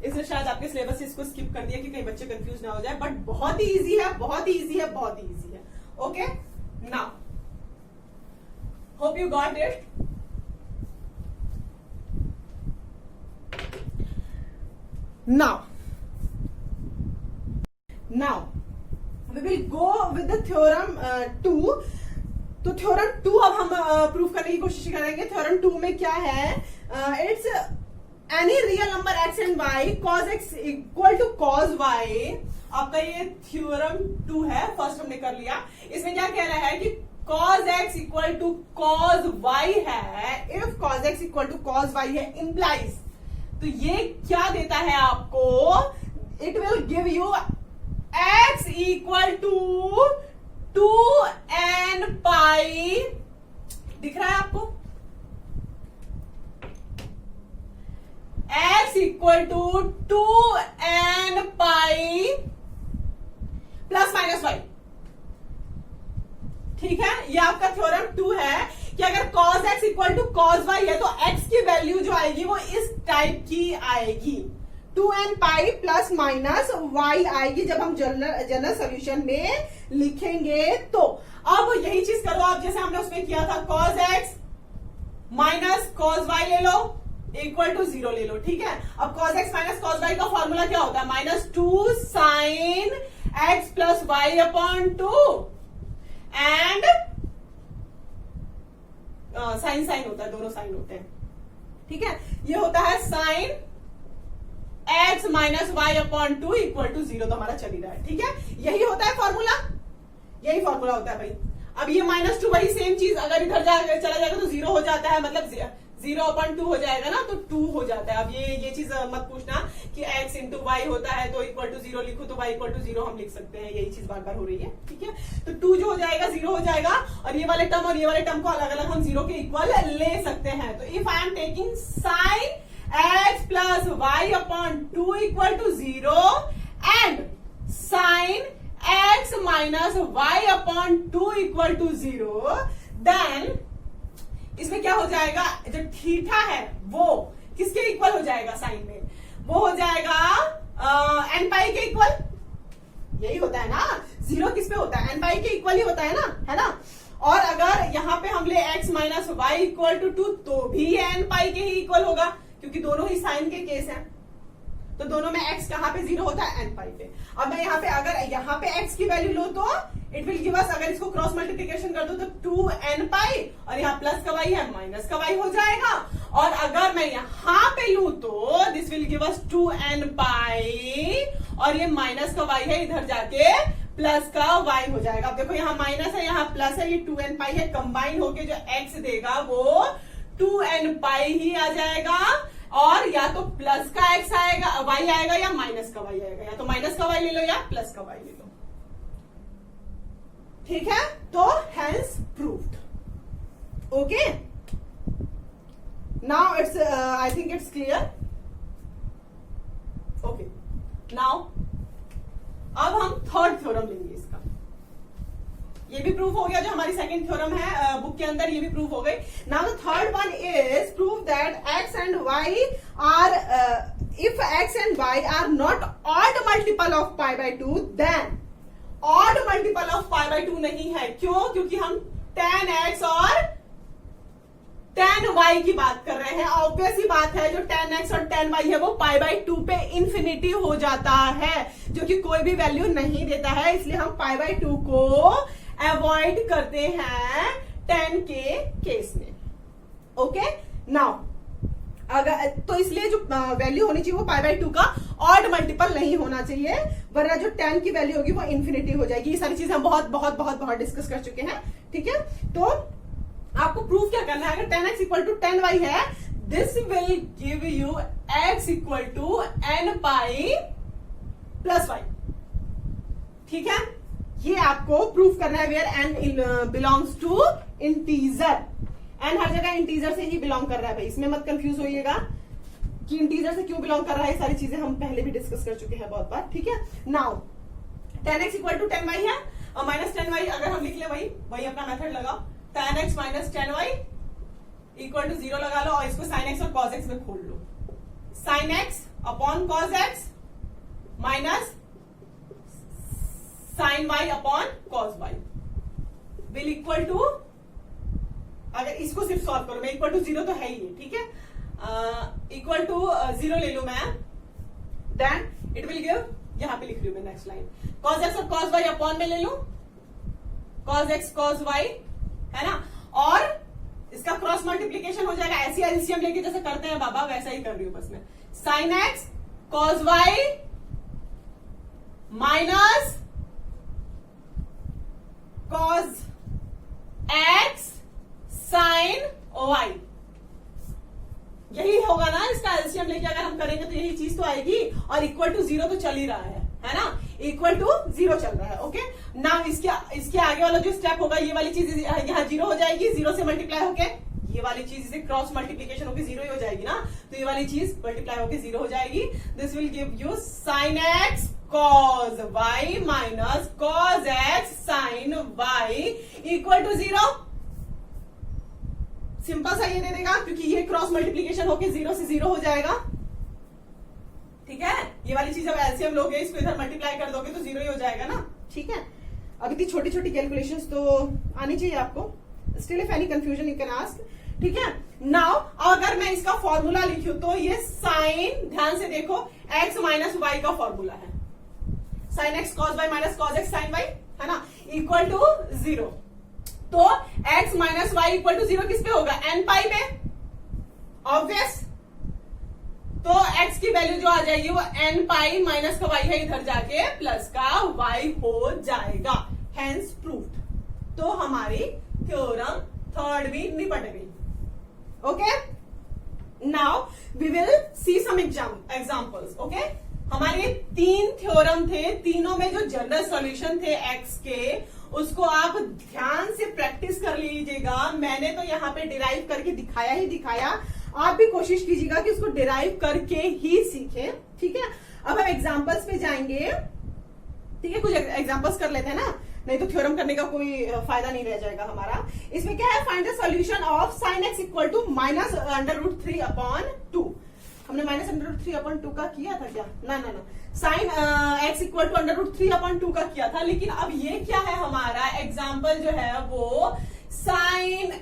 इसलिए शायद आपके सिलेबस से इसको स्किप कर दिया कि कहीं बच्चे कंफ्यूज ना हो जाए, बट बहुत ही इजी है, बहुत ही इजी है, बहुत ही इजी है। Okay, now hope you got it. Now we will go with the theorem 2। तो थ्योरम 2 अब हम प्रूफ करने की कोशिश करेंगे। थ्योरम 2 में क्या है, it's any real number x and y cos x equal to cos y। आपका ये थ्योरम 2 है, फर्स्ट हमने कर लिया। इसमें क्या कह रहा है कि cos x equal to cos y है, if cos x equal to cos y है, इंप्लाइज, तो ये क्या देता है आपको, it will give you x equal to 2n pi, दिख रहा है आपको, x equal to 2n pi plus minus y, ठीक है। ये आपका थ्योरम 2 है कि अगर cos x equal to cos y है तो x की वैल्यू जो आएगी वो इस टाइप की आएगी, 2n pi plus minus y आएगी जब हम जनरल सॉल्यूशन में लिखेंगे। तो अब यही चीज करो आप, जैसे हमने उसमें किया था, cos x minus cos y ले लो इक्वल टू 0 ले लो, ठीक है। अब cos x minus cos y का फॉर्मूला क्या होता है, -2 sin x plus y upon 2 and sine होता है, दोनों साइन होते हैं, ठीक है। ये होता है sin x minus y upon 2 equal to 0, तो हमारा चल ही रहा है, ठीक है। यही होता है फॉर्मूला, यही फॉर्मूला होता है भाई। अब ये -2 वही सेम चीज, अगर इधर चला जाएगा तो 0 हो जाता है, मतलब 0/2 हो जाएगा ना, तो 2 हो जाता है। अब ये चीज मत पूछना कि x इंटू वाई होता है तो इक्वल टू 0 लिखो, तो y इक्वल टू 0 हम लिख सकते हैं, यही चीज बार बार हो रही है, ठीक है। तो 2 जो हो जाएगा 0 हो जाएगा, और ये वाले टर्म और ये वाले टर्म को अलग अलग हम 0 के इक्वल ले सकते हैं। तो if I am taking sine x plus y upon 2 equal to 0 and sine x minus y upon 2 equal to 0, then इसमें क्या हो जाएगा, जो थीटा है वो किसके इक्वल हो जाएगा, साइन में वो हो जाएगा n पाई के इक्वल, यही होता है ना, 0 किस पे होता है, n पाई के इक्वल ही होता है ना, है ना। और अगर यहां पे हम ले x minus y equal to 2 तो भी n पाई के ही इक्वल होगा, क्योंकि दोनों ही साइन के केस हैं। तो दोनों में x कहां पे 0 होता है, n पाई पे। अब मैं यहाँ पे अगर यहाँ पे x की वैल्यू लो तो इट विल गिव अस, अगर इसको क्रॉस मल्टीप्लीकेशन कर दो तो 2n पाई, और यहाँ प्लस का y है माइनस का y हो जाएगा। और अगर मैं यहाँ पे लू तो this will give us 2n पाई, और ये माइनस का y है, इधर जाके प्लस का y हो जाएगा। अब देखो यहाँ माइनस है, यहाँ प्लस है, ये 2n पाई है, कंबाइन होके जो x देगा वो 2n पाई ही आ जाएगा। और या तो प्लस का x आएगा, y आएगा, या माइनस का y आएगा। या तो माइनस का y ले लो या प्लस का y ले लो, ठीक है। तो hence proved. Okay, now it's I think it's clear. Okay, now अब हम थर्ड थ्योरम लेंगे इसका। ये भी प्रूफ हो गया, जो हमारी सेकंड थ्योरम है बुक के अंदर, ये भी प्रूफ हो गई। Now the third one is prove that x and y are if x and y are not odd multiple of pi by 2, then odd multiple of pi by 2 नहीं है। क्यों? क्योंकि हम tan x और tan y की बात कर रहे हैं। ऑब्वियस ही बात है, जो tan x और tan y है वो पाई बाय 2 पे इंफिनिटी हो जाता है, जो कि कोई भी वैल्यू नहीं देता है, इसलिए हम पाई बाय 2 को अवॉइड करते हैं tan के केस में। ओके, नाउ अगर तो इसलिए जो वैल्यू होनी चाहिए वो पाई बाय 2 का ऑड मल्टीपल नहीं होना चाहिए, वरना जो tan की वैल्यू होगी वो इंफिनिटी हो जाएगी। ये सारी चीजें हम बहुत बहुत बहुत बहुत डिस्कस कर चुके हैं, ठीक है। तो आपको प्रूफ क्या करना है, अगर tan x equal to tan y है, this will give you x equal to n pi plus y, ठीक है। ये आपको प्रूफ करना है, where n belongs to integer. n हर जगह इंटीजर से ही बिलोंग कर रहा है भाई, इसमें मत कंफ्यूज होइएगा कि इंटीजर से क्यों बिलोंग कर रहा है। ये सारी चीजें हम पहले भी डिस्कस कर चुके हैं बहुत बार, ठीक है। Now tan x equal to tan y है, और माइनस tan y अगर हम लिख ले वही अपना मेथड लगाओ, tan x minus tan y equal to 0 लगा लो, और इसको sin x और cos x में खोल लो। sin x upon cos x minus sin y upon cos y will equal to, अगर इसको सिर्फ सॉल्व करो, मैं इक्वल टू 0 तो है ही, ठीक है, इक्वल टू 0 ले लू मैं, देन इट विल गिव, यहां पे लिख रही हूं मैं नेक्स्ट लाइन, cos x और cos y अपॉन में ले लू, cos x cos y, है ना, और इसका क्रॉस मल्टीप्लीकेशन हो जाएगा, ऐसी एलसीएम लेके जैसे करते हैं बाबा, वैसा ही कर रही हूं बस मैं। sin x cos y minus cos x sin y, यही होगा ना इसका एलसीएम लेके अगर हम करेंगे तो यही चीज तो आएगी, और इक्वल टू 0 तो चल ही रहा है ना, इक्वल टू 0 चल रहा है। ओके, नाउ इसके आगे वाला जो स्टेप होगा, ये वाली चीज यहाँ 0 हो जाएगी, 0 से मल्टीप्लाई होके ये वाली चीज से क्रॉस मल्टीप्लीकेशन होकर 0 ही हो जाएगी ना, तो ये वाली चीज मल्टीप्लाई होकर 0 हो जाएगी। This will give you sin x cos y minus cos x sin y equal to 0। Simple सा ये दे देगा, क्योंकि ये क्रॉस मल्टीप्लीकेशन होके 0 से 0 हो जाएगा, ठीक है। ये वाली चीज अब एलसीएम लोगे, इसको इधर मल्टीप्लाई कर दोगे तो 0 ही हो जाएगा ना, ठीक है। अब इतनी छोटी छोटी कैलकुलेशंस तो आनी चाहिए आपको। Still if any confusion you can ask, ठीक है। नाउ अगर मैं इसका फॉर्मूला लिखूं तो ये साइन, ध्यान से देखो, x माइनस वाई का फॉर्मूला है, sine x cos y minus cos x sin y, है ना, इक्वल टू 0। तो x minus y equal to 0 किस पे होगा, n पाई पे, ऑब्वियस। तो x की वैल्यू जो आ जाएगी वो n पाई माइनस का y है, इधर जाके प्लस का y हो जाएगा, हेंस प्रूव्ड। तो हमारी थ्योरम थर्ड भी निपट गई। Okay, now we will see some examples. Okay, हमारे 3 थ्योरम थे, तीनों में जो जनरल सॉल्यूशन थे x के, उसको आप ध्यान से प्रैक्टिस कर लीजिएगा। मैंने तो यहाँ पे डिराइव करके दिखाया ही दिखाया, आप भी कोशिश कीजिएगा कि उसको डिराइव करके ही सीखें, ठीक है। अब हम एग्जांपल्स पे जाएंगे, ठीक है, कुछ एग्जांपल्स कर लेते हैं ना, नहीं तो थ्योरम करने का कोई फायदा नहीं रह जाएगा हमारा। इसमें क्या है, find the solution of sine x equal to minus √3 upon 2। हमने माइनस √3 अपॉन 2 का किया था क्या, ना, sine x equal to √3 upon 2 का किया था, लेकिन अब ये क्या है, हमारा एग्जाम्पल जो है वो sine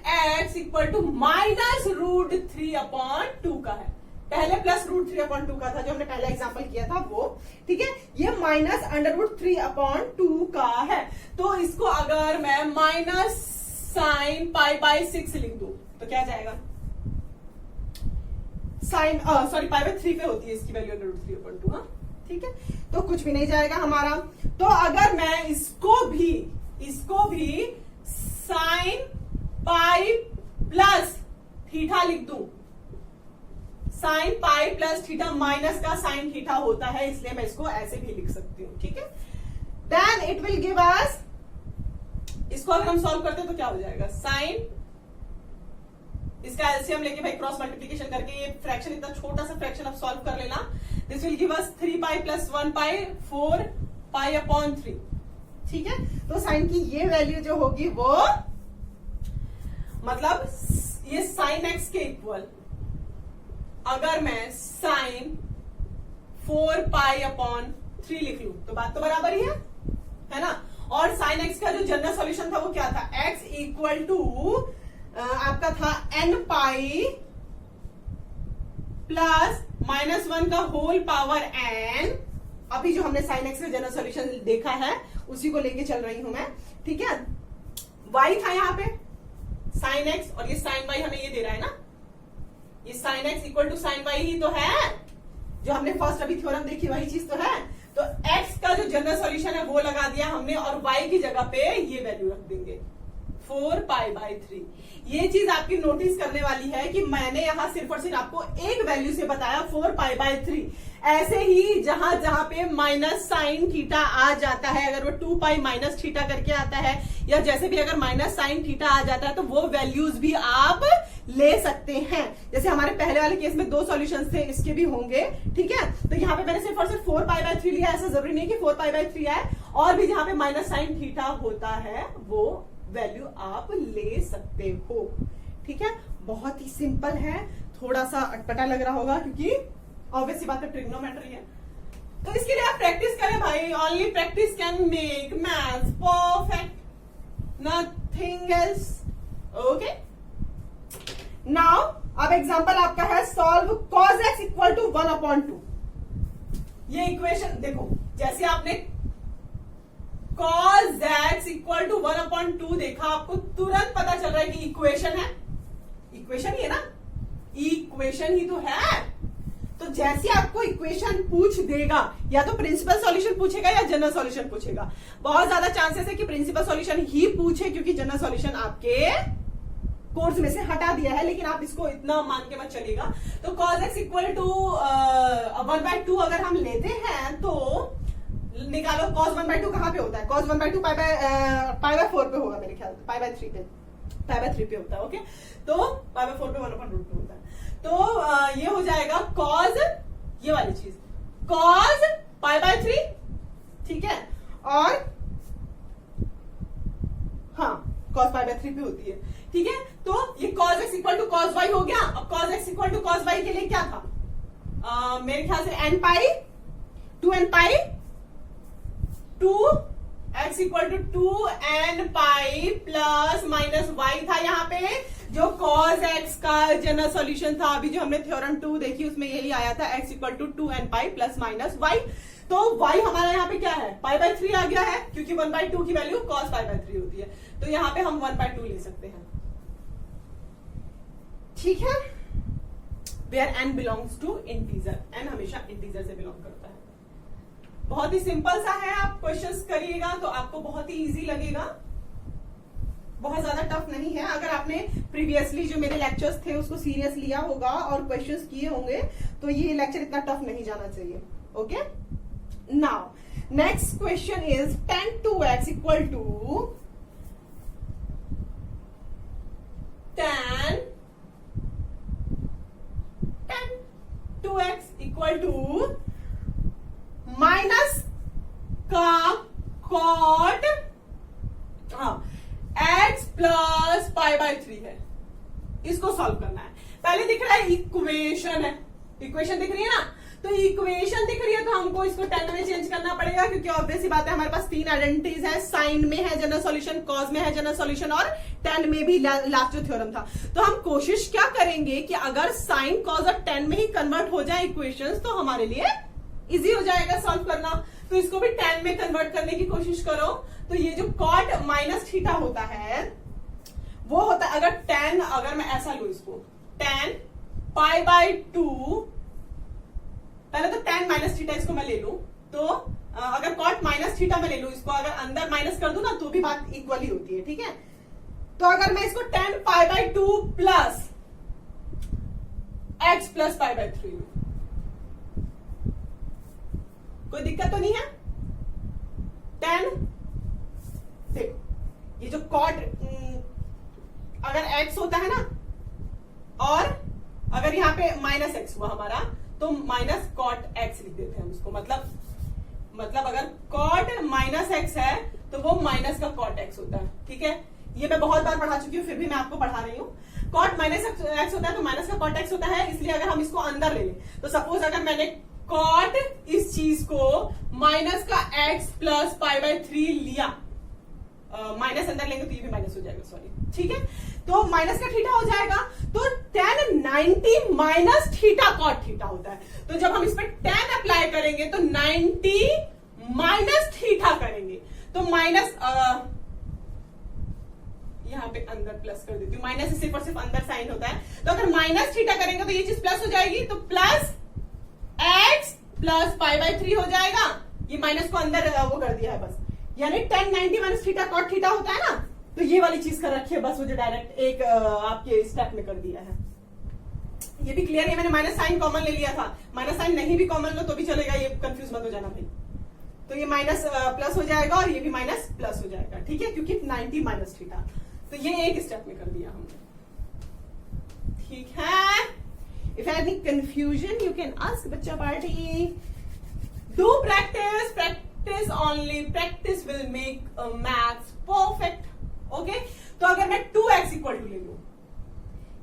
x equal to minus √3 upon 2 का है। पहले प्लस √3/2 का था जो हमने पहला एग्जांपल किया था वो, ठीक है। ये माइनस √3/2 का है, तो इसको अगर मैं माइनस साइन π/6 लिख दूं तो क्या जाएगा, साइन π/3 पे होती है इसकी वैल्यू √3/2, हाँ ठीक है, तो कुछ भी नहीं जाएगा हमारा। तो अगर मैं इसको भी साइन π+θ लिख दूं, साइन π+θ माइनस का साइन थीटा होता है, इसलिए मैं इसको ऐसे भी लिख सकती हूं, ठीक है। Then it will give us, इसको अगर हम सॉल्व करते हैं तो क्या हो जाएगा, साइन, इसका एलसीएम लेके भाई क्रॉस मल्टीप्लीकेशन करके, ये फ्रैक्शन इतना छोटा सा फ्रैक्शन अब सॉल्व कर लेना, दिस विल गिव अस 3π + 1π 4π/3, ठीक है। तो साइन की ये वैल्यू जो होगी वो मतलब ये साइन x के इक्वल, अगर मैं साइन 4π/3 लिख लूं तो बात तो बराबर ही है ना। और साइन x का जो जनरल सॉल्यूशन था वो क्या था, x इक्वल टू आपका था nπ प्लस -1 का होल पावर n। अभी जो हमने साइन x का जनरल सॉल्यूशन देखा है उसी को लेके चल रही हूं मैं, ठीक है। y था यहाँ पे साइन x, और ये साइन y हमें ये दे रहा है ना, ये sine x equal to sine y ही तो है, जो हमने फर्स्ट अभी थ्योरम देखी वही चीज तो है। तो x का जो जनरल सॉल्यूशन है वो लगा दिया हमने, और y की जगह पे ये वैल्यू रख देंगे 4π/3। ये चीज आपकी नोटिस करने वाली है कि मैंने यहां सिर्फ और सिर्फ आपको एक वैल्यू से बताया 4π/3। ऐसे ही जहां जहां पे माइनस साइन थीटा आ जाता है, अगर वो 2π माइनस थीटा करके आता है, या जैसे भी अगर माइनस साइन थीटा आ जाता है तो वो वैल्यूज भी आप ले सकते हैं। जैसे हमारे पहले वाले केस में 2 सॉल्यूशंस थे, इसके भी होंगे, ठीक है। तो यहाँ पे मैंने सिर्फ और सिर्फ 4π/3 लिया, ऐसा जरूरी नहीं कि 4π/3 है, और भी जहां पे माइनस साइन थीटा होता है वो वैल्यू आप ले सकते हो, ठीक है। बहुत ही सिंपल है, थोड़ा सा अटपटा लग रहा होगा क्योंकि ऑब्वियस सी बात है ट्रिग्नोमेट्री है, तो इसके लिए आप प्रैक्टिस करें भाई। Only practice can make maths perfect, nothing else, okay. Now अब एग्जांपल आपका है solve cos x equal to 1/2। ये इक्वेशन देखो, जैसे आपने cos x इक्वल टू 1/2 देखा, आपको तुरंत पता चल रहा है कि इक्वेशन है, इक्वेशन ही है ना, इक्वेशन ही तो है। तो जैसे आपको इक्वेशन पूछ देगा, या तो प्रिंसिपल सॉल्यूशन पूछेगा या जनरल सॉल्यूशन पूछेगा। बहुत ज्यादा चांसेस है कि प्रिंसिपल सॉल्यूशन ही पूछे, क्योंकि जनरल सॉल्यूशन आपके कोर्स में से हटा दिया है, लेकिन आप इसको इतना मान के मत चलिएगा। तो cos x इक्वल टू 1/2 अगर हम लेते हैं तो निकालो cos 1/2 कहां पे होता है, cos 1/2 π/4 पे होगा मेरे ख्याल से, π/3 पे होता है, ओके। तो π/4 पे 1/2 होता है, तो ये हो जाएगा cos, ये वाली चीज cos π/3, ठीक है, और हाँ cos π/3 पे होती है, ठीक है। तो ये cos x equal to cos y हो गया। अब cos x equal to cos y के लिए क्या था, मेरे ख्याल से nπ 2nπ 2x equal to 2nπ plus minus y था यहाँ पे, जो cos x का जनरल सॉल्यूशन था। अभी जो हमने थ्योरम 2 देखी उसमें यही आया था, x equal to 2nπ plus minus y। तो y हमारा यहाँ पे क्या है, π/3 आ गया है, क्योंकि 1/2 की वैल्यू cos π/3 होती है, तो यहाँ पे हम 1/2 ले सकते हैं, ठीक है। Where n belongs to integer, n हमेशा इंटीजर से बिलोंग करता है। बहुत ही सिंपल सा है, आप क्वेश्चंस करिएगा तो आपको बहुत ही इजी लगेगा, बहुत ज्यादा टफ नहीं है। अगर आपने प्रीवियसली जो मेरे लेक्चर्स थे उसको सीरियस लिया होगा और क्वेश्चंस किए होंगे तो ये लेक्चर इतना टफ नहीं जाना चाहिए, okay. Now next question is tan 2x equal to tan 2x equal to minus का कॉट x प्लस π/3 है, इसको सॉल्व करना है। पहले दिख रहा है इक्वेशन है, इक्वेशन दिख रही है ना, तो इक्वेशन दिख रही है तो हमको इसको 10 में चेंज करना पड़ेगा, क्योंकि ऑब्वियस सी बात है हमारे पास 3 आइडेंटिटीज है, साइन में है जनरल सॉल्यूशन, कॉज में है जनरल सॉल्यूशन, और 10 में भी लास्ट जो थ्योरम था। तो हम कोशिश क्या करेंगे कि अगर साइन, कॉज और 10 में ही कन्वर्ट हो जाए इक्वेशंस तो हमारे लिए इजी हो जाएगा सॉल्व करना। तो इसको भी 10 में कन्वर्ट करने की कोशिश करो। तो ये जो कॉट माइनस थीटा होता है वो होता है, अगर 10, अगर मैं ऐसा लू इसको 10 पाई बाय 2, पहले तो 10 माइनस थीटा इसको मैं ले लूं, तो अगर कॉट माइनस थीटा में ले लूं इसको, अगर अंदर माइनस कर दूं ना तो भी बात इक्वली होती है, ठीक है। तो अगर मैं इसको 10 पाई by 2 plus x plus pi by 3 लूं, कोई दिक्कत तो नहीं है। 10, देखो ये जो कॉट अगर x होता है ना, और अगर यहां पे माइनस x हुआ हमारा, तो माइनस कॉट x लिख देते हैं हम उसको, मतलब अगर कॉट माइनस x है तो वो माइनस का कॉट x होता है, ठीक है। ये मैं बहुत बार पढ़ा चुकी हूँ, फिर भी मैं आपको पढ़ा रही हूँ। कॉट माइनस x होता है तो माइनस का कॉट x होता है, इसलिए अगर हम इसको अंदर ले लें, तो सपोज अगर मैंने कॉट इस चीज को माइनस का x प्लस पाई बाय 3 लिया, माइनस अंदर लेंगे तो ये भी माइनस हो जाएगा, सॉरी, ठीक है। तो माइनस का थीटा हो जाएगा, तो tan 90 minus theta cot theta होता है। तो जब हम इस पर tan अप्लाई करेंगे तो 90 माइनस थीटा करेंगे, तो माइनस यहां पे अंदर प्लस कर देती हूँ, माइनस सिर्फ और सिर्फ अंदर साइन होता है। तो अगर माइनस थीटा करेंगे तो ये चीज प्लस हो जाएगी, तो plus x plus pi by 3 हो जाएगा। ये माइनस को अंदर वो कर दिया है बस, यानी tan 90 minus theta cot theta होता है ना, तो ये वाली चीज कर रखी है बस, वो जो डायरेक्ट एक आपके स्टेप में कर दिया है। ये भी क्लियर है, मैंने माइनस साइन कॉमन ले लिया था, माइनस साइन नहीं भी कॉमन लो तो भी चलेगा, ये कंफ्यूज मत हो जाना भाई। तो ये माइनस प्लस हो जाएगा और ये भी माइनस प्लस हो जाएगा, ठीक है, क्योंकि 90 माइनस थीटा। तो ये एक स्टेप में कर दिया हमने, ठीक है। If any confusion you can ask बच्चा party. Do practice, practice only, practice will make maths perfect, okay. तो अगर मैं 2x इक्वल टू ले लू,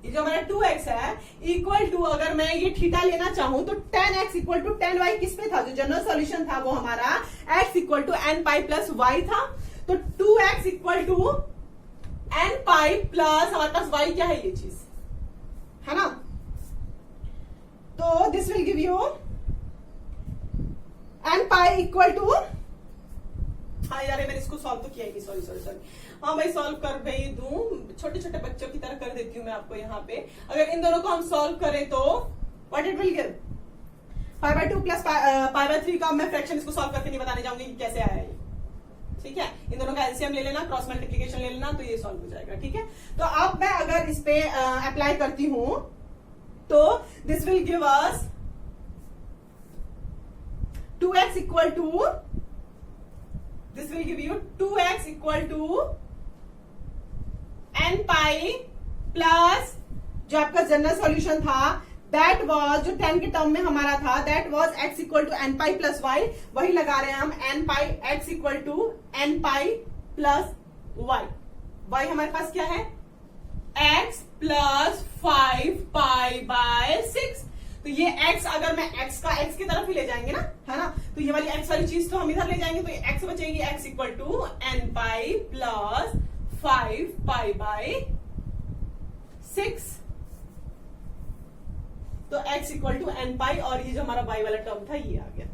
ये जो हमारा 2x है इक्वल टू, अगर मैं ये थीटा लेना चाहूं तो tan x equal to tan y किस पे था, जो जनरल सॉल्यूशन था वो हमारा x equal to n pi plus y था। तो 2x equal to n pi plus हमारे पास y क्या है, ये चीज है ना। तो this will give you n pi equal to, हाँ यार मैंने इसको सॉल्व तो किया ही, सॉरी, हाँ भाई सॉल्व कर भाई दूं, छोटे छोटे बच्चों की तरह कर देती हूँ मैं आपको यहाँ पे। अगर इन दोनों को हम सॉल्व करें तो what it will give, pi by 2 plus pi by 3 का मैं फ्रैक्शन इसको सॉल्व करके नहीं बताने जाऊंगी कि कैसे आया ये, ठीक है। इन दोनों का एलसीएम ले लेना, क्रॉस मल्टीप्लिकेशन ले लेना, तो ये सॉल्व हो जाएगा, ठीक है। तो अब मैं अगर इस पे अप्लाई करती हूं तो this will give us 2x equal to, this will give you 2x equal to n pi plus जो आपका जनरल सॉल्यूशन था दैट वाज, जो 10 के टर्म में हमारा था that was x equal to n pi plus y, वही लगा रहे हैं हम n pi x equal to n pi plus y हमारे पास क्या है x प्लस 5 पाई बाय 6। तो ये x, अगर मैं x का x की तरफ ही ले जाएंगे ना, है ना, तो ये वाली x वाली चीज तो हम इधर ले जाएंगे, तो ये x बचेगी, x equal to n pi plus 5 pi by 6। तो x equal to n pi, और ये जो हमारा y वाला टर्म था ये आ गया,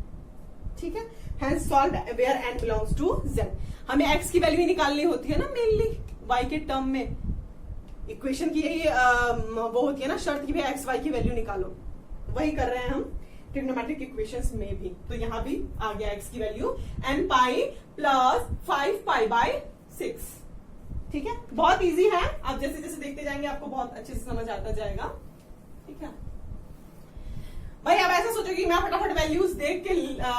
ठीक है। Hence solve where n belongs to z। हमें x की वैल्यू निकालनी होती है ना मेनली y के टर्म में, इक्वेशन की यही वो होती है ना शर्त की भी x y की वैल्यू निकालो, वही कर रहे हैं हम ट्रिग्नोमेट्रिक इक्वेशंस में भी। तो यहां भी आ गया x की value n pi plus 5 pi by 6, ठीक है। बहुत इजी है, आप जैसे जैसे देखते जाएंगे आपको बहुत अच्छे से समझ आता जाएगा, ठीक है भाई। अब ऐसा सोचो कि मैं फटाफट वैल्यूज देख के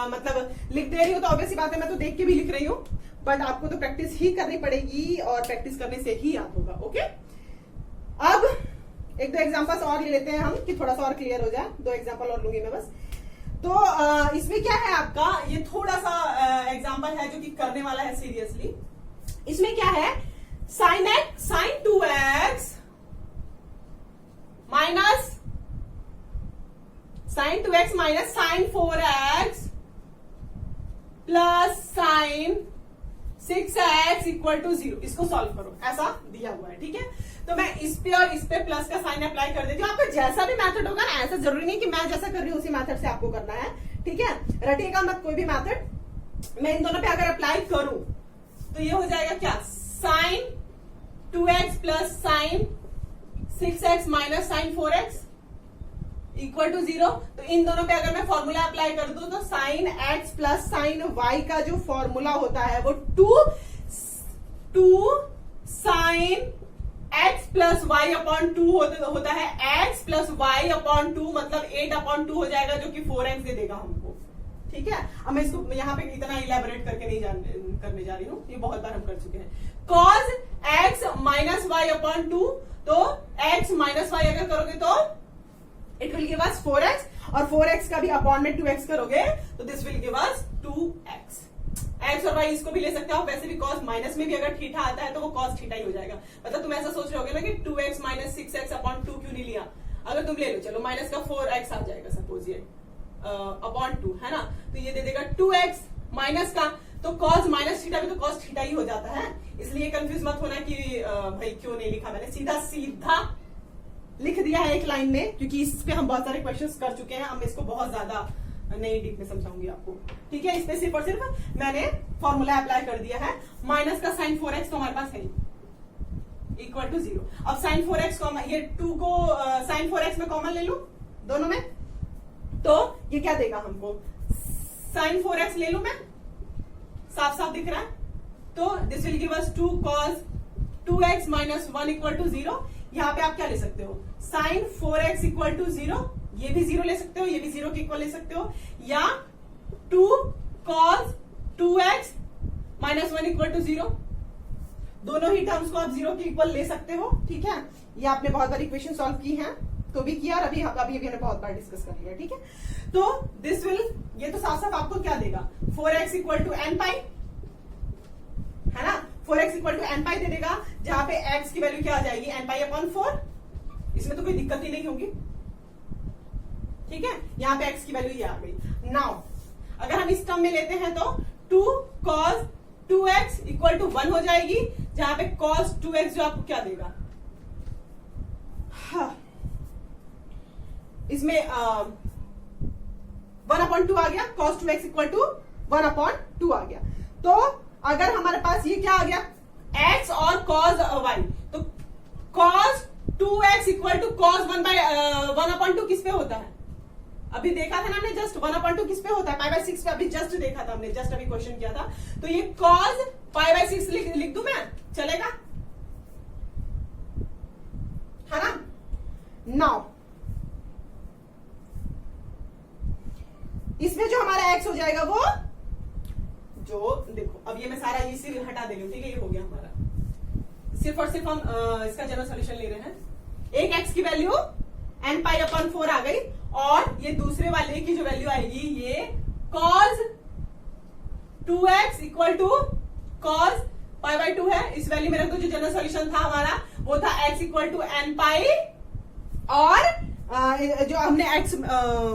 मतलब लिख दे रही हूँ, तो ऑब्वियसली बात है मैं तो देख के भी लिख रही हूँ, बट आपको तो प्रैक्टिस ही करनी पड़ेगी और प्रैक्टिस करने से ही याद होगा, ओके। अब एक दो एग्जांपल्स और ले लेते हैं हम कि थोड़ा सा और क्लियर हो जाए, 2 एग्जांपल और लूंगी मैं बस। तो इसमें क्या है आपका, ये थोड़ा सा एग्जांपल है जो कि करने वाला है सीरियसली। इसमें क्या है, sine 2x minus sine 2x minus sine 4x plus sine 6x equal to 0। इसको सॉल्व करो, ऐसा दिया हुआ है, ठीक है। तो मैं इस पे और इस पे प्लस का साइन अप्लाई कर देती हूँ। आपका जैसा भी मेथड होगा ना, ऐसा जरूरी नहीं कि मैं जैसा कर रही हूँ उसी मेथड से आपको करना है, ठीक है। रटिएगा मत कोई भी मेथड। मैं इन दोनों पे अगर अप्लाई करूं तो ये हो जाएगा क्या, sine 2x plus sine 6x minus sine 4x equal to 0। तो इन दोनों पे अगर मैं फॉर्मूला अप्लाई कर दूं तो sine x plus sine y का जो फॉर्मूला होता है वो 2 sine x plus y upon 2 होता है। x प्लस वाई अपॉन 2 मतलब 8 अपॉन 2 हो जाएगा, जो कि 4x दे देगा हमको, ठीक है। अब मैं इसको यहाँ पे इतना इलेबोरेट करके नहीं करने जा रही हूँ, ये बहुत बार हम कर चुके हैं। cos x minus y upon 2, तो x माइनस वाई अगर करोगे तो it will give us 4x, और 4x का भी अपॉन में 2x करोगे तो this will give us 2x। x और y इसको भी ले सकते हो, वैसे भी cos माइनस में भी अगर थीटा आता है तो वो cos थीटा ही हो जाएगा। मतलब तुम ऐसा सोच रहे होगे ना कि 2x माइनस 6x अपॉन 2 क्यों नहीं लिया, अगर तुम ले लो, चलो माइनस का 4x आ जाएगा सपोज, ये अपॉन 2 है ना, तो ये दे देगा 2x माइनस का, तो cos माइनस थीटा भी तो cos थीटा ही हो जाता है। इसलिए कंफ्यूज मत होना कि भाई क्यों नहीं लिखा मैंने, सीधा लिख दिया है एक लाइन में, क्योंकि इस पे हम बहुत सारे क्वेश्चंस कर चुके हैं। हम इसको बहुत ज्यादा नहीं डीप में समझाऊंगी आपको, ठीक है। इसमें सिर्फ और सिर्फ मैंने फॉर्मूला अप्लाई कर दिया है। माइनस का साइन 4x तो हमारे पास है इक्वल टू 0। अब साइन 4x कॉमन, ये 2 को साइन 4x में कॉमन ले लूं दोनों में, तो ये क्या देगा हमको, साइन 4x ले लूं मैं, साफ साफ दिख रहा है, तो this will give us 2 cos 2x minus 1 equal to 0। यहां पे आप क्या ले सकते हो, साइन 4x इक्वल टू 0, ये भी 0 ले सकते हो, ये भी 0 के इक्वल ले सकते हो, या 2 cos 2x minus 1 equal to 0। दोनों ही टर्म्स को आप 0 के इक्वल ले सकते हो, ठीक है। ये आपने बहुत बार इक्वेशन सॉल्व की है तो भी किया, और अभी हमने बहुत बार डिस्कस कर लिया, ठीक है। तो दिस विल, ये तो साफ साफ आपको क्या देगा, 4x इक्वल टू n पाई, है ना, 4x इक्वल टू n पाई दे देगा, जहां पे x की वैल्यू क्या आ जाएगी, n पाई अपॉन 4। इसमें तो कोई दिक्कत ही नहीं होगी, ठीक है। यहां पे x की वैल्यू ये आ गई। नाउ अगर हम इस टर्म में लेते हैं तो 2 cos 2x इक्वल टू 1 हो जाएगी, जहां पे cos 2x जो आपको क्या देगा, हाँ, इसमें 1 अपॉन 2 आ गया, cos 2x equal to 1 upon 2 आ गया। तो अगर हमारे पास ये क्या आ गया, x और cos y, तो cos 2x equal to cos 1 upon 2 किस पे होता है, अभी देखा था ना हमने जस्ट, 1 अपॉन 2 किस पे होता है, पाई बाय 6 पे, अभी जस्ट देखा था हमने, जस्ट अभी क्वेश्चन किया था। तो ये cos पाई बाय 6 लिख दूं मैं, चलेगा, है ना। नाउ इसमें जो हमारा x हो जाएगा वो, जो देखो अब ये मैं सारा ये सिर्फ हटा दे रही हूं, ठीक है, ये हो गया हमारा। सिर्फ और सिर्फ हम इसका जनरल सॉल्यूशन ले रहे हैं। एक x की वैल्यू n पाई अपॉन 4 आ गई, और ये दूसरे वाले की जो वैल्यू आएगी ये cos 2x equal to cos pi by 2 है। इस वैल्यू में रख दो, जो जनरल सॉल्यूशन था हमारा वो था x equal to n pi, और जो हमने x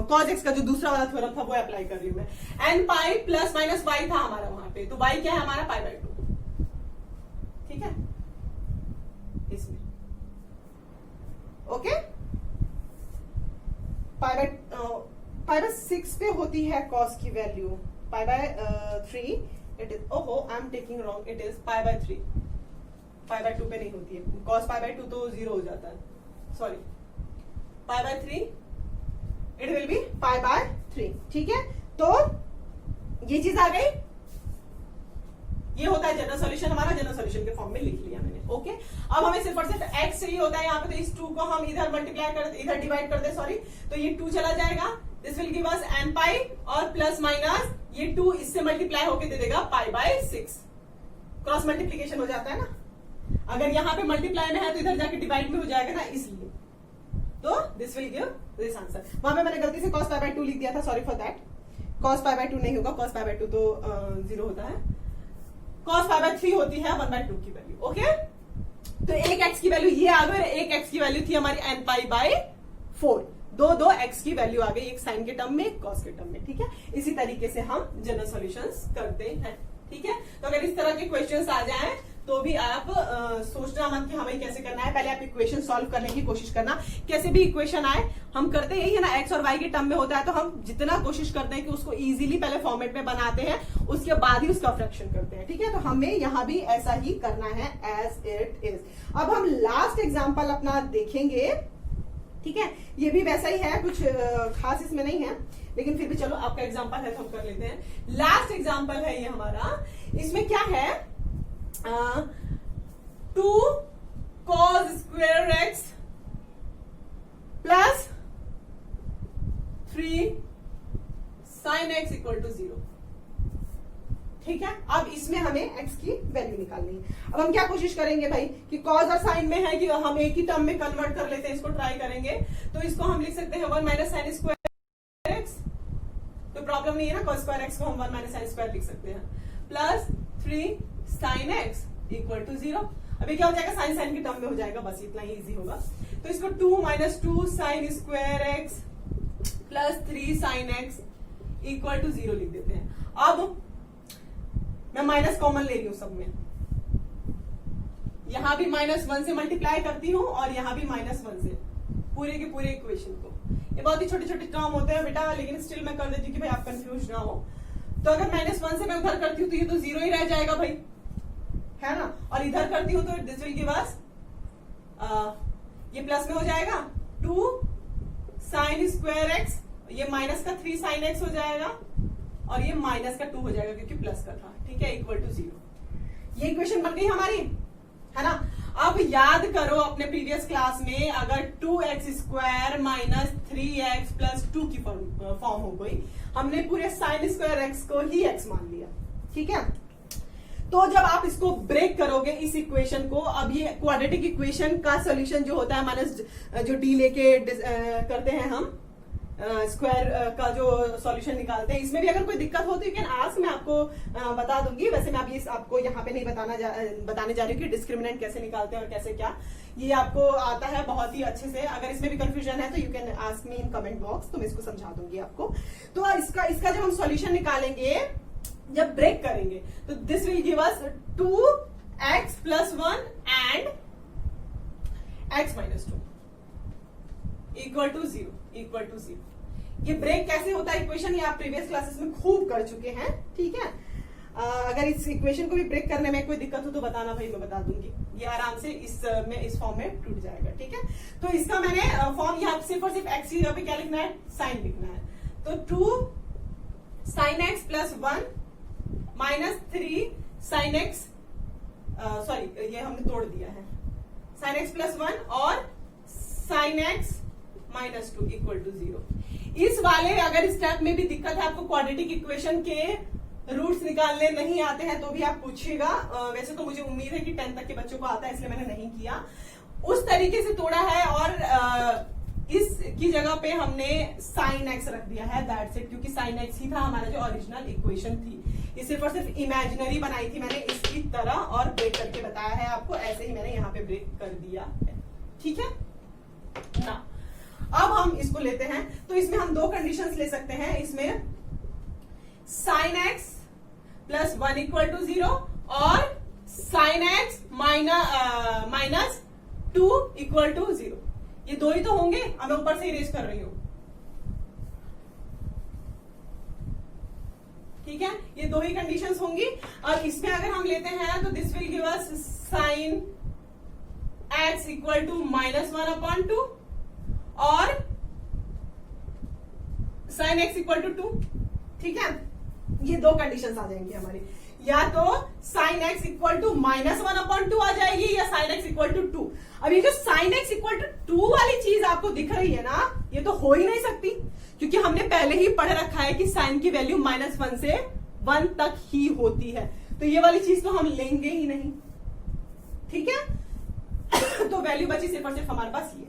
cos x का जो दूसरा वाला थ्योरम था वो अप्लाई कर रही हूं मैं, n pi plus minus y था हमारा वहां पे, तो y क्या है हमारा पाई बाय 2, ठीक है, इसमें ओके। पाई बाय 6 पे होती है cos की वैल्यू, पाई बाय 3 इट इज, ओहो I am taking wrong, it is pi by 3, pi by 2 पे नहीं होती है, cos पाई बाय 2 तो 0 हो जाता है, sorry, pi by 3 it will be pi by 3, ठीक है। तो ये चीज आ गई, ये होता है जनरल सॉल्यूशन हमारा, जनरल सॉल्यूशन के फॉर्म में लिख लिया मैंने, ओके। अब हमें सिर्फ और सिर्फ x चाहिए होता है यहाँ पे, तो इस 2 को हम इधर मल्टीप्लाई कर दे, इधर डिवाइड कर दे, सॉरी, तो ये 2 चला जाएगा, this will give us n pi, और प्लस माइनस ये 2 इससे मल्टीप्लाई होके दे देगा पाई बाय 6, क्रॉस मल्टीप्लीकेशन हो जाता है ना, अगर यहाँ पे मल्टीप्लाई में है तो इधर जाके डिवाइड में हो जाएगा ना, इसलिए, तो this will give this answer. वहां पे मैंने गलती से cos पाई बाय 2 लिख दिया था, sorry for that, cos pi by 2 नहीं होगा, cos पाई बाय 2 तो 0 होता है, cos पाई बाय 3 होती है 1 बाय 2 की वैल्यू, ओके। तो एक x की वैल्यू ये आ गई, और एक x की वैल्यू थी हमारी n पाई बाय 4, दो एक्स की वैल्यू आ गई, एक साइन के टर्म में, एक कॉस के टर्म में, ठीक है। इसी तरीके से हम जनरल सॉल्यूशंस करते हैं, ठीक है। तो अगर इस तरह के क्वेश्चंस आ जाएं तो भी आप सोचना मत कि हमें कैसे करना है, पहले आप इक्वेशन सॉल्व करने की कोशिश करना। कैसे भी इक्वेशन आए, हम करते यही है ना, एक्स और वाई के टर्म में होता है तो हम जितना कोशिश करते हैं कि उसको इजीली पहले फॉर्मेट में बनाते हैं, उसके बाद ही उसका फ्रैक्शन करते हैं, ठीक है। तो हमें यहां भी ऐसा ही करना है एज इट इज। अब हम लास्ट एग्जाम्पल अपना देखेंगे, ठीक है। ये भी वैसा ही है, कुछ खास इसमें नहीं है, लेकिन फिर भी चलो आपका एग्जाम्पल है तो हम कर लेते हैं। लास्ट एग्जाम्पल है ये हमारा। इसमें क्या है, 2 cos square x plus 3 sin x equal to 0, ठीक है। अब इसमें हमें x की वैल्यू निकालनी है। अब हम क्या कोशिश करेंगे भाई कि cos और sin में है कि हम एक ही टर्म में कन्वर्ट कर लेते हैं, इसको ट्राई करेंगे। तो इसको हम लिख सकते हैं 1 माइनस साइन स्क्वायर एक्स, तो प्रॉब्लम नहीं है ना, cos स्क्वायर एक्स को हम 1 माइनस साइन स्क्वायर लिख सकते हैं, plus 3 sin x equal to 0। अभी क्या हो जाएगा, साइन साइन के टर्म में हो जाएगा, बस इतना ही इजी होगा। तो इसको 2 minus 2 sine square x plus 3 sine x equal to 0 लिख देते हैं। अब मैं माइनस कॉमन ले रही हूं सब में, यहां भी -1 से मल्टीप्लाई करती हूं और यहां भी -1 से, पूरे के पूरे इक्वेशन को। ये बहुत ही छोटे छोटे टर्म होते हैं बेटा, लेकिन स्टिल मैं कर देती हूँ कि भाई आप कंफ्यूज ना हो। तो अगर -1 से मैं उधर करती हूँ तो ये तो 0 ही रह जाएगा भाई, है ना। और इधर करती हूँ तो दिस विल गिव अस, ये प्लस में हो जाएगा 2 साइन स्क्वायर एक्स, ये माइनस का 3 साइन एक्स हो जाएगा और ये माइनस का 2 हो जाएगा क्योंकि प्लस का था, ठीक है, इक्वल टू 0। ये इक्वेशन बन गई हमारी, है ना। अब याद करो अपने प्रीवियस क्लास में, अगर 2x square minus 3x plus 2 की फॉर्म हो गई, हमने पूरे साइन स्क्वायर एक्स को ही x मान लिया, ठीक है। तो जब आप इसको ब्रेक करोगे इस इक्वेशन को, अब ये क्वाड्रेटिक इक्वेशन का सॉल्यूशन जो होता है माइनस जो डी लेके करते हैं हम, स्क्वायर का जो सॉल्यूशन निकालते हैं, इसमें भी अगर कोई दिक्कत हो तो यू कैन आस्क, मैं आपको बता दूंगी। वैसे मैं अभी आपको यहाँ पे नहीं बताने जा रही हूँ कि डिस्क्रिमिनेंट कैसे निकालते हैं और कैसे क्या, ये आपको आता है बहुत ही अच्छे से। अगर इसमें भी कंफ्यूजन है तो you can ask me in comment box, तो मैं इसको समझा दूंगी आपको। तो इसका जब हम सॉल्यूशन निकालेंगे, जब ब्रेक करेंगे, तो this will give us 2x plus 1 and x minus 2 equal to 0। ये ब्रेक कैसे होता है इक्वेशन, ये आप प्रीवियस क्लासेस में खूब कर चुके हैं, ठीक है। अगर इस इक्वेशन को भी ब्रेक करने में कोई दिक्कत हो तो बताना भाई, मैं बता दूंगी। ये आराम से इस फॉर्म में टूट जाएगा, ठीक है। तो इसका मैंने फॉर्म यहाँ सिर्फ और सिर्फ एक्स की जगह पे क्या लिखना है, साइन लिखना है। तो 2 sine x plus 1 minus 3 sine x, sorry ये हमने तोड़ दिया है, साइन एक्स प्लस 1 और sine x minus 2 equal to 0। इस वाले अगर स्टेप में भी दिक्कत है, आपको क्वाड्रेटिक इक्वेशन के रूट्स निकालने नहीं आते हैं तो भी आप पूछिएगा। वैसे तो मुझे उम्मीद है कि 10 तक के बच्चों को आता है, इसलिए मैंने नहीं किया, उस तरीके से तोड़ा है। और इस की जगह पे हमने साइन एक्स रख दिया है, दैट्स इट, क्योंकि साइन एक्स ही था हमारा जो ओरिजिनल इक्वेशन थी। ये सिर्फ और सिर्फ इमेजिनरी बनाई थी मैंने इसकी तरह और ब्रेक करके बताया है आपको, ऐसे ही मैंने यहाँ पे ब्रेक कर दिया है, ठीक है ना। अब हम इसको लेते हैं, तो इसमें हम 2 कंडीशंस ले सकते हैं। इसमें sine x plus 1 equal to 0 और sine x minus 2 equal to 0। ये 2 ही तो होंगे, अब मैं ऊपर से इरेज कर रही हूं, ठीक है। ये 2 ही कंडीशंस होंगी। और इसमें अगर हम लेते हैं तो this will give us sine x equal to -1/2 और साइन एक्स इक्वल टू 2, ठीक है। ये 2 कंडीशंस आ जाएंगी हमारी, या तो साइन एक्स इक्वल टू -1/2 आ जाएगी या साइन एक्स इक्वल टू 2। अब ये जो साइन एक्स इक्वल टू 2 वाली चीज आपको दिख रही है ना, ये तो हो ही नहीं सकती, क्योंकि हमने पहले ही पढ़ रखा है कि साइन की वैल्यू -1 से 1 तक ही होती है, तो ये वाली चीज तो हम लेंगे ही नहीं, ठीक है। तो वैल्यू बची सिर्फ और सिर्फ हमारे पास ये,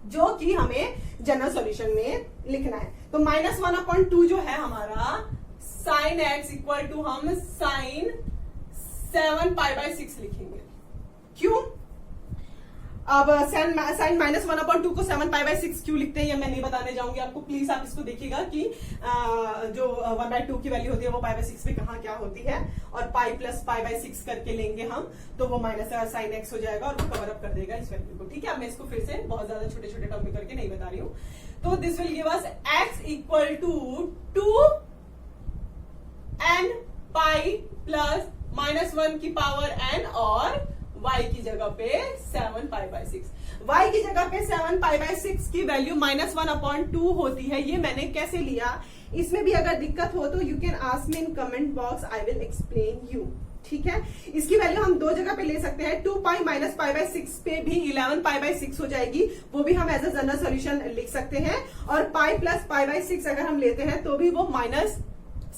जो कि हमें जनरल सॉल्यूशन में लिखना है। तो -1/2 जो है हमारा साइन एक्स इक्वल टू हम साइन 7π/6 लिखेंगे। क्यों? अब साइन -1/2 को 7π/6 क्यों लिखते हैं ये मैं नहीं बताने जाऊंगी आपको, प्लीज आप इसको देखिएगा कि जो 1/2 की वैल्यू होती है वो π/6 पे कहाँ क्या होती है, और पाई प्लस π/6 करके लेंगे हम तो वो माइनस साइन x हो जाएगा और वो कवर अप कर देगा इस वैल्यू को। ठीक है, अब मैं इसको फिर से बहुत ज्यादा छोटे छोटे टर्म में करके नहीं बता रही हूँ। तो this will give us x equal to 2n pi plus -1 की पावर n और y की जगह पे 7π/6। y की जगह पे 7π/6 की वैल्यू -1/2 होती है। ये मैंने कैसे लिया, इसमें भी अगर दिक्कत हो तो you can ask me in comment box, I will explain you. ठीक है, इसकी वैल्यू हम दो जगह पे ले सकते हैं। 2π - π/6 पे भी 11π/6 हो जाएगी, वो भी हम एज अ जनरल सॉल्यूशन लिख सकते हैं। और पाई प्लस π/6 अगर हम लेते हैं तो भी वो माइनस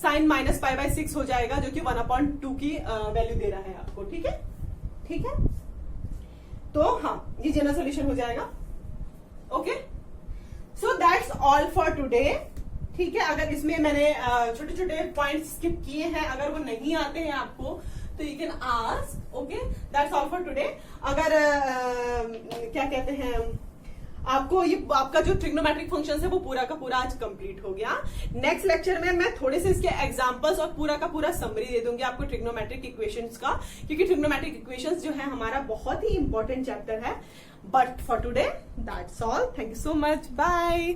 साइन -π/6 हो जाएगा, जो कि 1/2 की वैल्यू दे रहा है आपको। ठीक है, ठीक है, तो हाँ ये जनरल सॉल्यूशन हो जाएगा। Okay, so that's all for today. ठीक है, अगर इसमें मैंने छोटे छोटे पॉइंट्स स्किप किए हैं, अगर वो नहीं आते हैं आपको तो you can ask. Okay, that's all for today. अगर क्या कहते हैं, आपको ये आपका जो ट्रिग्नोमेट्रिक फंक्शंस है वो पूरा का पूरा आज कंप्लीट हो गया। नेक्स्ट लेक्चर में मैं थोड़े से इसके एग्जांपल्स और पूरा का पूरा समरी दे दूंगी आपको ट्रिग्नोमेट्रिक इक्वेशंस का, क्योंकि ट्रिग्नोमेट्रिक इक्वेशंस जो है हमारा बहुत ही इंपॉर्टेंट चैप्टर है। But for today that's all, thank you so much, bye.